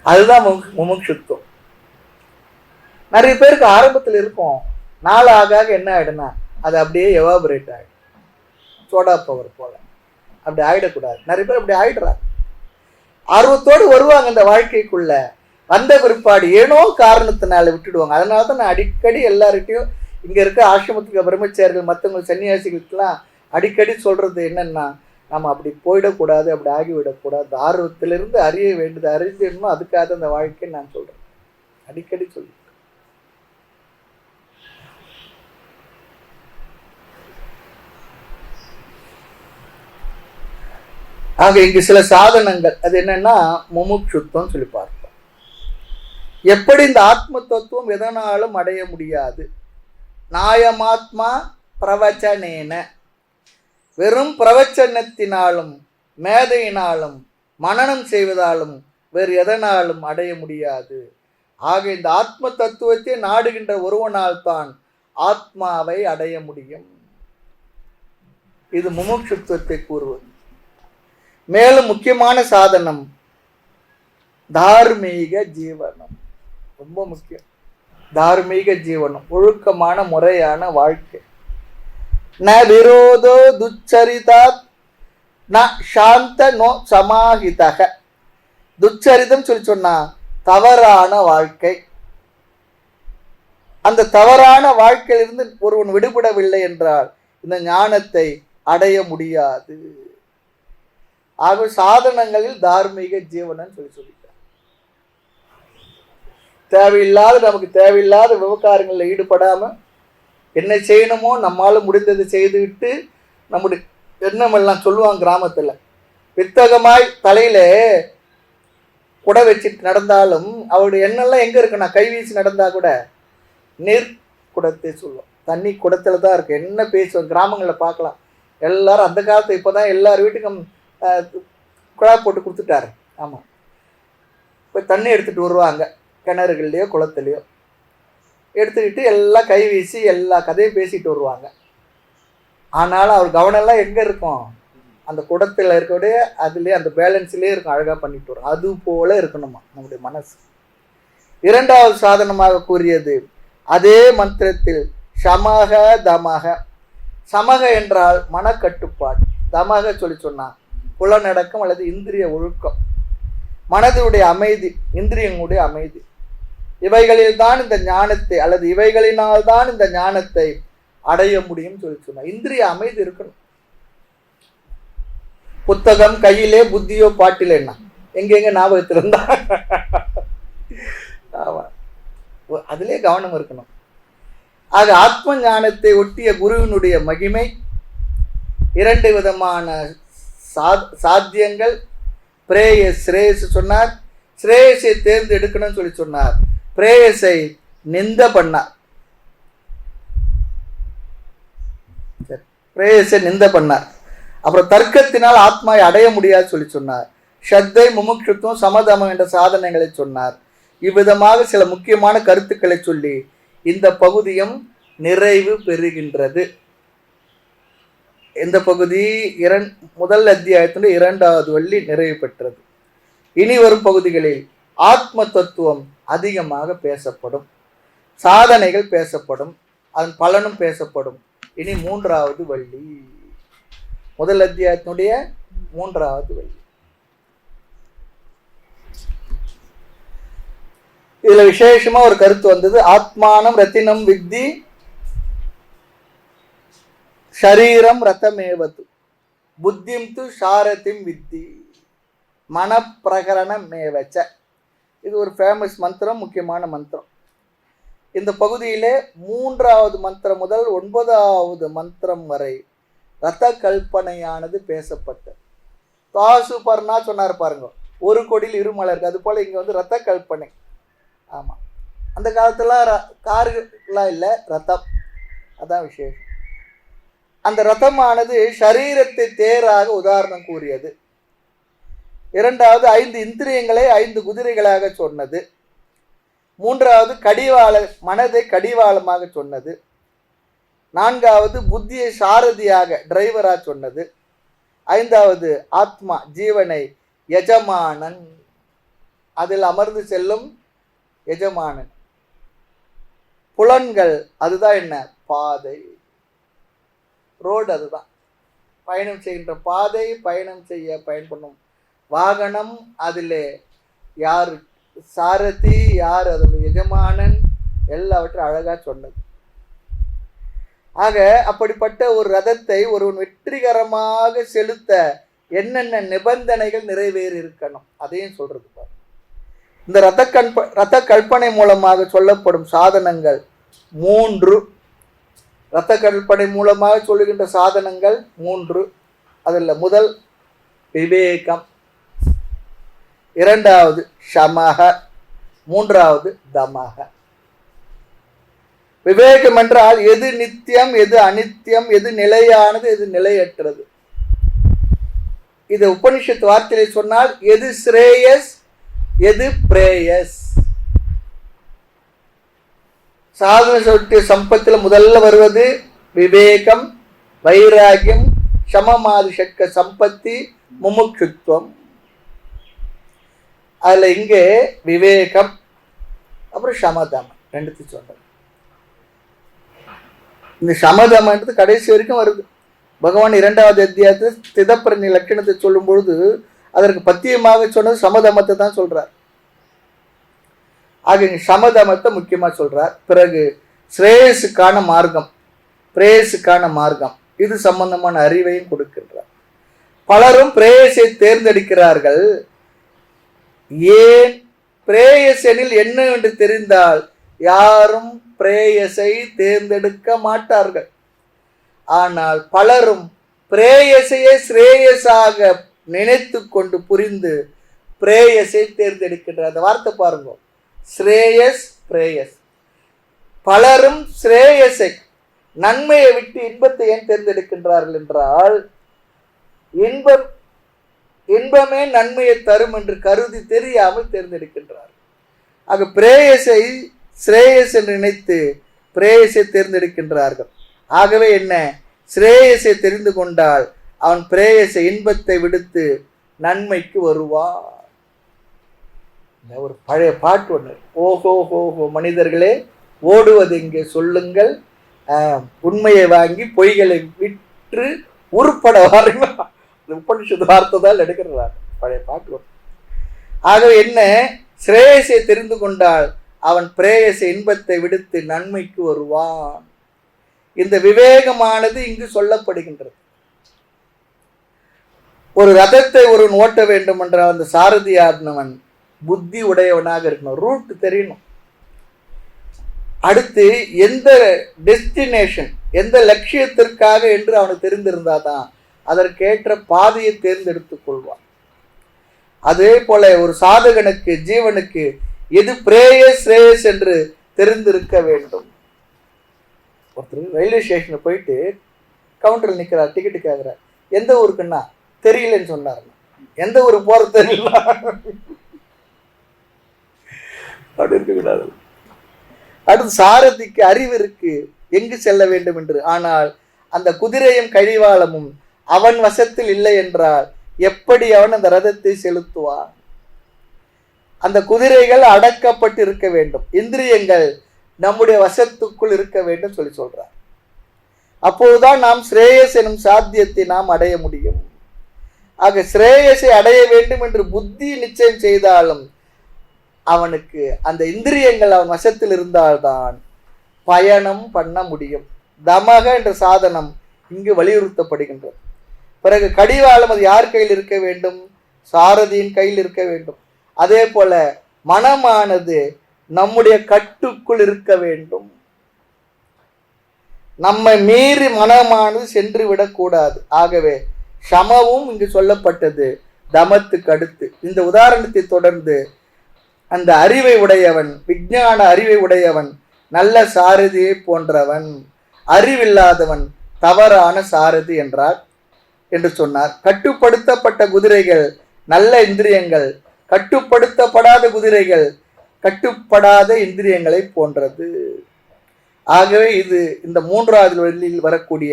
Speaker 1: அதுதான் முமுட்சுத்துவம். நிறைய பேருக்கு ஆரம்பத்தில் இருக்கும், நாள் ஆக என்ன ஆயிடுனா அது அப்படியே எவாபரேட் ஆகிடும். சோடா பவர் போல அப்படி ஆயிடக்கூடாது. நிறைய பேர் அப்படி ஆயிடுறாங்க. ஆர்வத்தோடு வருவாங்க இந்த வாழ்க்கைக்குள்ள, வந்த பிற்பாடு ஏனோ காரணத்தினால விட்டுடுவாங்க. அதனால தான் நான் அடிக்கடி எல்லார்கிட்டையும் இங்க இருக்க ஆசிரமத்துக்கு பிரம்மச்சாரிகள் மற்றவங்க சன்னியாசிகளுக்கெல்லாம் அடிக்கடி சொல்றது என்னன்னா, நம்ம அப்படி போயிடக்கூடாது, அப்படி ஆகிவிடக்கூடாது. ஆர்வத்திலிருந்து அறிய வேண்டியது அறிஞ்சிடணும். அதுக்காக அந்த வாழ்க்கையை நான் சொல்றேன், அடிக்கடி சொல்லி. ஆக இங்கு சில சாதனங்கள், அது என்னன்னா முமுட்சுத்துவம் சொல்லி பார்த்தோம். எப்படி இந்த ஆத்ம தத்துவம் எதனாலும் அடைய முடியாது? நாயமாத்மா பிரவச்சனேன, வெறும் பிரவச்சனத்தினாலும் மேதையினாலும் மனனம் செய்வதாலும் வேறு எதனாலும் அடைய முடியாது. ஆக இந்த ஆத்ம தத்துவத்தை நாடுகின்ற ஒருவனால் தான் ஆத்மாவை அடைய முடியும். இது முமுட்சுத்துவத்தை கூறுவது. மேலும் முக்கியமான சாதனம் தார்மீக ஜீவனம். ரொம்ப முக்கியம். தார்மீக ஜீவனம், ஒழுக்கமான முறையான வாழ்க்கை. ந விரோதோ துச்சரிதாத் ந சாந்த நோ சமாஹிதக. துச்சரிதம் சொல்லி சொன்னா தவறான வாழ்க்கை. அந்த தவறான வாழ்க்கையிலிருந்து ஒருவன் விடுபடவில்லை என்றால் இந்த ஞானத்தை அடைய முடியாது. ஆக சாதனங்களில் தார்மீக ஜீவனம் சொல்லிட்டார். தேவையில்லாத நமக்கு தேவையில்லாத விவகாரங்களில் ஈடுபடாம என்ன செய்யணுமோ நம்மால முடிந்தது செய்துவிட்டு நம்முடைய எண்ணமெல்லாம் சொல்லுவாங்க கிராமத்துல, வித்தகமாய் தலையில குடை வச்சுட்டு நடந்தாலும் அவருடைய எண்ணெல்லாம் எங்க இருக்குன்னா கை வீசி நடந்தா கூட நீர் குடத்தை சொல்லுவோம். தண்ணி குடத்துல தான் இருக்கு. என்ன பேசுவோம் கிராமங்களில் பார்க்கலாம். எல்லாரும் அந்த காலத்து இப்போதான் எல்லார் வீட்டுக்கும் குழா போட்டு கொடுத்துட்டாரு. ஆமாம், போய் தண்ணி எடுத்துட்டு வருவாங்க கிணறுகள்லையோ குளத்துலையோ. எடுத்துக்கிட்டு எல்லாம் கை வீசி எல்லா கதையும் பேசிட்டு வருவாங்க. ஆனாலும் அவர் கவனம்லாம் எங்கே இருக்கும்? அந்த குடத்தில் இருக்கக்கூடிய அதுலேயே அந்த பேலன்ஸ்லேயே இருக்கும். அழகாக பண்ணிட்டு வரும். அது போல இருக்கணுமா நம்முடைய மனசு. இரண்டாவது சாதனமாக கூறியது அதே மந்திரத்தில் சமக தமக. சமக என்றால் மனக்கட்டுப்பாடு, தமக சொல்லி சொன்னா புலனடக்கம் அல்லது இந்திரிய ஒழுக்கம், மனதுடைய அமைதி, இந்திரியங்களுடைய அமைதி. இவைகளில் தான் இந்த ஞானத்தை அல்லது இவைகளினால் தான் இந்த ஞானத்தை அடைய முடியும் சொல்லி சொன்னா இந்திரிய அமைதி இருக்கணும். புத்தகம் கையிலே புத்தியோ பாட்டிலேன்னா எங்கெங்க ஞாபகத்தில் இருந்தா அதிலே கவனம் இருக்கணும். ஆக ஆத்ம ஞானத்தை ஒட்டிய குருவினுடைய மகிமை, இரண்டு விதமான சாத்தியங்கள். பிரேயஸ் ஸ்ரேயஸ் சொன்னார், ஸ்ரேயஸை தேர்ந்து எடுக்கணும்னு சொல்லி சொன்னார். பிரேயஸை நிந்த பண்ணார், பிரேயஸை நிந்த பண்ணார். அப்புறம் தர்க்கத்தினால் ஆத்மாவை அடைய முடியாது சொல்லி சொன்னார். ஸ்ரத்தை, முமுட்சுத்துவம், சமதமம் என்ற சாதனைகளை சொன்னார். இவ்விதமாக சில முக்கியமான கருத்துக்களை சொல்லி இந்த பகுதியும் நிறைவு பெறுகின்றது. இந்த பகுதி முதல் அத்தியாயத்தினுடைய 2வது வள்ளி நிறைவு பெற்றது. இனி வரும் பகுதிகளில் ஆத்ம தத்துவம் அதிகமாக பேசப்படும், சாதனைகள் பேசப்படும், அதன் பலனும் பேசப்படும். இனி 3வது வள்ளி, முதல் அத்தியாயத்தினுடைய 3வது வள்ளி. இதுல விசேஷமா ஒரு கருத்து வந்தது. ஆத்மானம் ரத்தினம் வித்தி ஷரீரம் ரத்தமேவது புத்திம் து சாரதிம் வித்தி மனப்பிரகரணமேவச்ச. இது ஒரு ஃபேமஸ் மந்திரம், முக்கியமான மந்திரம். இந்த பகுதியிலே 3வது மந்திரம் முதல் 9வது மந்திரம் வரை ரத்த கல்பனையானது பேசப்பட்டது. தாசுபர்ணா சொன்னார் பாருங்க, ஒரு கொடியில் இருமலருக்கு. அது போல இங்க வந்து ரத்த கல்பனை. ஆமாம், அந்த காலத்துல காருலாம் இல்லை, ரத்தம். அதான் விசேஷம். அந்த ரத்தமானது சரீரத்தை தேராக உதாரணம் கூறியது. 2வது 5 இந்திரியங்களை 5 குதிரைகளாக சொன்னது. 3வது மனதை கடிவாளமாக சொன்னது. 4வது புத்தியை சாரதியாக டிரைவராக சொன்னது. 5வது ஆத்மா ஜீவனை எஜமானன், அதில் அமர்ந்து செல்லும் எஜமானன். புலன்கள் அதுதான் என்ன? பாதை, ரோடு. அதுதான் பயணம் செய்கின்ற பாதை, பயணம் செய்ய பயன்படும் வாகனம். அதில் யார் சாரதி, யார் அதனுடைய எஜமானன், எல்லாவற்றையும் அழகா சொன்னது. ஆக அப்படிப்பட்ட ஒரு ரதத்தை ஒருவன் வெற்றிகரமாக செலுத்த என்னென்ன நிபந்தனைகள் நிறைவேறி இருக்கணும் அதையும் சொல்றது பாரு. இந்த ரத்த கல்பனை மூலமாக சொல்லப்படும் சாதனங்கள் 3. ரத்த கல்பனை மூலமாக சொல்லுகின்ற சாதனங்கள் 3. அதில் முதல் விவேகம், 2வது சமக, 3வது தமக. விவேகம் என்றால் எது நித்தியம், எது அனித்தியம், எது நிலையானது, எது நிலையற்றது. இது உபனிஷத்து வார்த்தையை சொன்னால் எது ஸ்ரேயஸ், எது பிரேயஸ். சாதன சொட்டு சம்பத்தில் முதல்ல வருவது விவேகம், வைராகியம், சமமாதி சக்க சம்பத்தி, முமுட்சுத்துவம். அதுல இங்கே விவேகம், அப்புறம் சமதமம் ரெண்டுத்தையும் சொல்றார். இந்த சமதமன்றது கடைசி வரைக்கும் வருது. பகவான் 2வது அத்தியாயத்தில் ஸ்திதப்பிரஞ லட்சணத்தை சொல்லும் பொழுது அதற்கு பத்தியமாக சொன்னது சமதமத்தை தான் சொல்றார். ஆக சமதமத்தை முக்கியமா சொல்றார். பிறகு ஸ்ரேயஸுக்கான மார்க்கம், பிரேயஸுக்கான மார்க்கம், இது சம்பந்தமான அறிவையும் கொடுக்கின்றார். பலரும் பிரேயஸை தேர்ந்தெடுக்கிறார்கள். ஏன்? பிரேயசனில் என்ன என்று தெரிந்தால் யாரும் பிரேயஸை தேர்ந்தெடுக்க மாட்டார்கள். ஆனால் பலரும் பிரேயசையை ஸ்ரேயஸாக நினைத்து கொண்டு புரிந்து பிரேயஸை தேர்ந்தெடுக்கின்றார். அந்த வார்த்தை பாருங்க, ஸ்ரேயஸ் பிரேயஸ். பலரும் ஸ்ரேயஸை, நன்மையை விட்டு இன்பத்தை ஏன் தேர்ந்தெடுக்கின்றார்கள் என்றால், இன்பமே நன்மையை தரும் என்று கருதி தெரியாமல் தேர்ந்தெடுக்கின்றார். ஆக பிரேயஸை ஸ்ரேயஸ் என்று நினைத்து பிரேயஸை தேர்ந்தெடுக்கின்றார்கள். ஆகவே என்ன, ஸ்ரேயஸை தெரிந்து கொண்டால் அவன் பிரேயஸை இன்பத்தை விடுத்து நன்மைக்கு வருவான். ஒரு பழைய பாட்டு ஒன்று, ஓஹோ ஹோஹோ மனிதர்களே ஓடுவது இங்கே சொல்லுங்கள், உண்மையை வாங்கி பொய்களை விற்று உருப்பட வாருங்கள். உபனிஷத்து வார்த்தை தான் எடுக்கிறார், பழைய பாட்டு ஒன்று. ஆகவே என்ன, ஸ்ரேயஸை தெரிந்து கொண்டால் அவன் பிரேயஸை இன்பத்தை விடுத்து நன்மைக்கு வருவான். இந்த விவேகமானது இங்கு சொல்லப்படுகின்றது. ஒரு ரதத்தை ஒரு ஓட்ட வேண்டும் என்றால் அந்த சாரதியானவன் புத்தி உடையவனாக இருக்கணும், ரூட் தெரியணும். அடுத்து எந்த டெஸ்டினேஷன், எந்த லட்சியத்திற்காக என்று அவனுக்கு தெரிந்திருந்தாதான் அதற்கேற்ற பாதையை தேர்ந்தெடுத்துக் கொள்வான். அதே போல ஒரு சாதகனுக்கு, ஜீவனுக்கு எது பிரேயஸ் ஸ்ரேயஸ் என்று தெரிந்திருக்க வேண்டும். ஒருத்தர் ரயில்வே ஸ்டேஷனில் போயிட்டு கவுண்டரில் நிற்கிறார், டிக்கெட்டு கேட்குறார். எந்த ஊருக்குன்னா தெரியலன்னு சொன்னார். எந்த ஊருக்கு போகிறது தெரியல அப்படி இருக்கக்கூடாது. அடுத்து சாரதிக்கு அறிவு இருக்கு எங்கு செல்ல வேண்டும் என்று. ஆனால் அந்த குதிரையும் கழிவாளமும் அவன் வசத்தில் இல்லை என்றால் எப்படி அவன் அந்த ரதத்தை செலுத்துவான்? அந்த குதிரைகள் அடக்கப்பட்டு இருக்க வேண்டும், இந்திரியங்கள் நம்முடைய வசத்துக்குள் இருக்க வேண்டும் சொல்லி சொல்றார். அப்போதுதான் நாம் ஸ்ரேயஸ் எனும் சாத்தியத்தை நாம் அடைய முடியும். ஆக ஸ்ரேயஸை அடைய வேண்டும் என்று புத்தி நிச்சயம் செய்தாலும் அவனுக்கு அந்த இந்திரியங்கள் அவன் வசத்தில் இருந்தால்தான் பயணம் பண்ண முடியும். தமக என்ற சாதனம் இங்கு வலியுறுத்தப்படுகின்றது. பிறகு கடிவாளம் அது யார் கையில் இருக்க வேண்டும்? சாரதியின் கையில் இருக்க வேண்டும். அதே போல மனமானது நம்முடைய கட்டுக்குள் இருக்க வேண்டும். நம்மை மீறி மனமானது சென்று விடக்கூடாது. ஆகவே சமவும் இங்கு சொல்லப்பட்டது தமத்துக்கு அடுத்து. இந்த உதாரணத்தை தொடர்ந்து அந்த அறிவை உடையவன், விஞ்ஞான அறிவை உடையவன் நல்ல சாரதியை போன்றவன், அறிவில்லாதவன் தவறான சாரதி என்றார் என்று சொன்னார். கட்டுப்படுத்தப்பட்ட குதிரைகள் நல்ல இந்திரியங்கள், கட்டுப்படுத்தப்படாத குதிரைகள் கட்டுப்படாத இந்திரியங்களை போன்றது. ஆகவே இது இந்த 3வது வழியில் வரக்கூடிய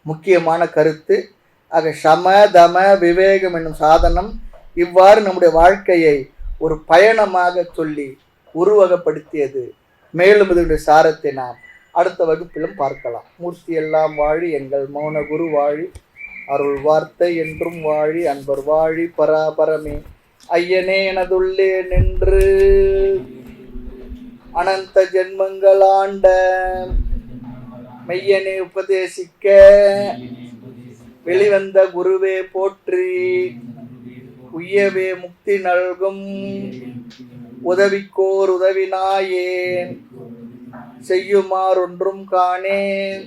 Speaker 1: முக்கியமான கருத்து. ஆக சம தம விவேகம் என்னும் சாதனம் இவ்வாறு நம்முடைய வாழ்க்கையை ஒரு பயணமாக சொல்லி உருவகப்படுத்தியது. மேலும் இதனுடைய சாரத்தை நாம் அடுத்த வகுப்பிலும் பார்க்கலாம். மூர்த்தி எல்லாம் வாழி, எங்கள் மௌன குரு வாழி, அருள் வார்த்தை என்றும் வாழி, அன்பர் வாழி, பராபரமே ஐயனே எனதுள்ளே நின்று அனந்த ஜென்மங்கள் ஆண்ட மெய்யனே உபதேசிக்க வெளிவந்த குருவே போற்றி, உய்யவே முக்தி நல்கும் உதவிக்கோர் உதவினாயேன், செய்யுமாறு ஒன்றும் காணேன்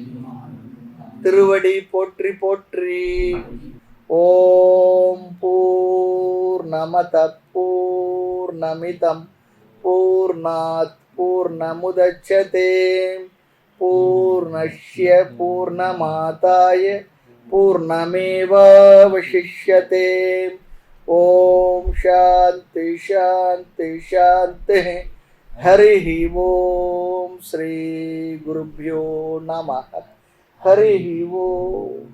Speaker 1: திருவடி போற்றி போற்றி. ஓம் பூர்ணமத பூர்ணமிதம் பூர்ணாத் பூர்ணமுதச்யதே பூர்ணஸ்ய பூர்ணமாதாய பூர்ணமேவாவசிஷ்யதே. ஓம் சாந்தி சாந்தி சாந்தி. ஹரி ஓம். ஸ்ரீ குருப்யோ நமः. ஹரி ஓம்.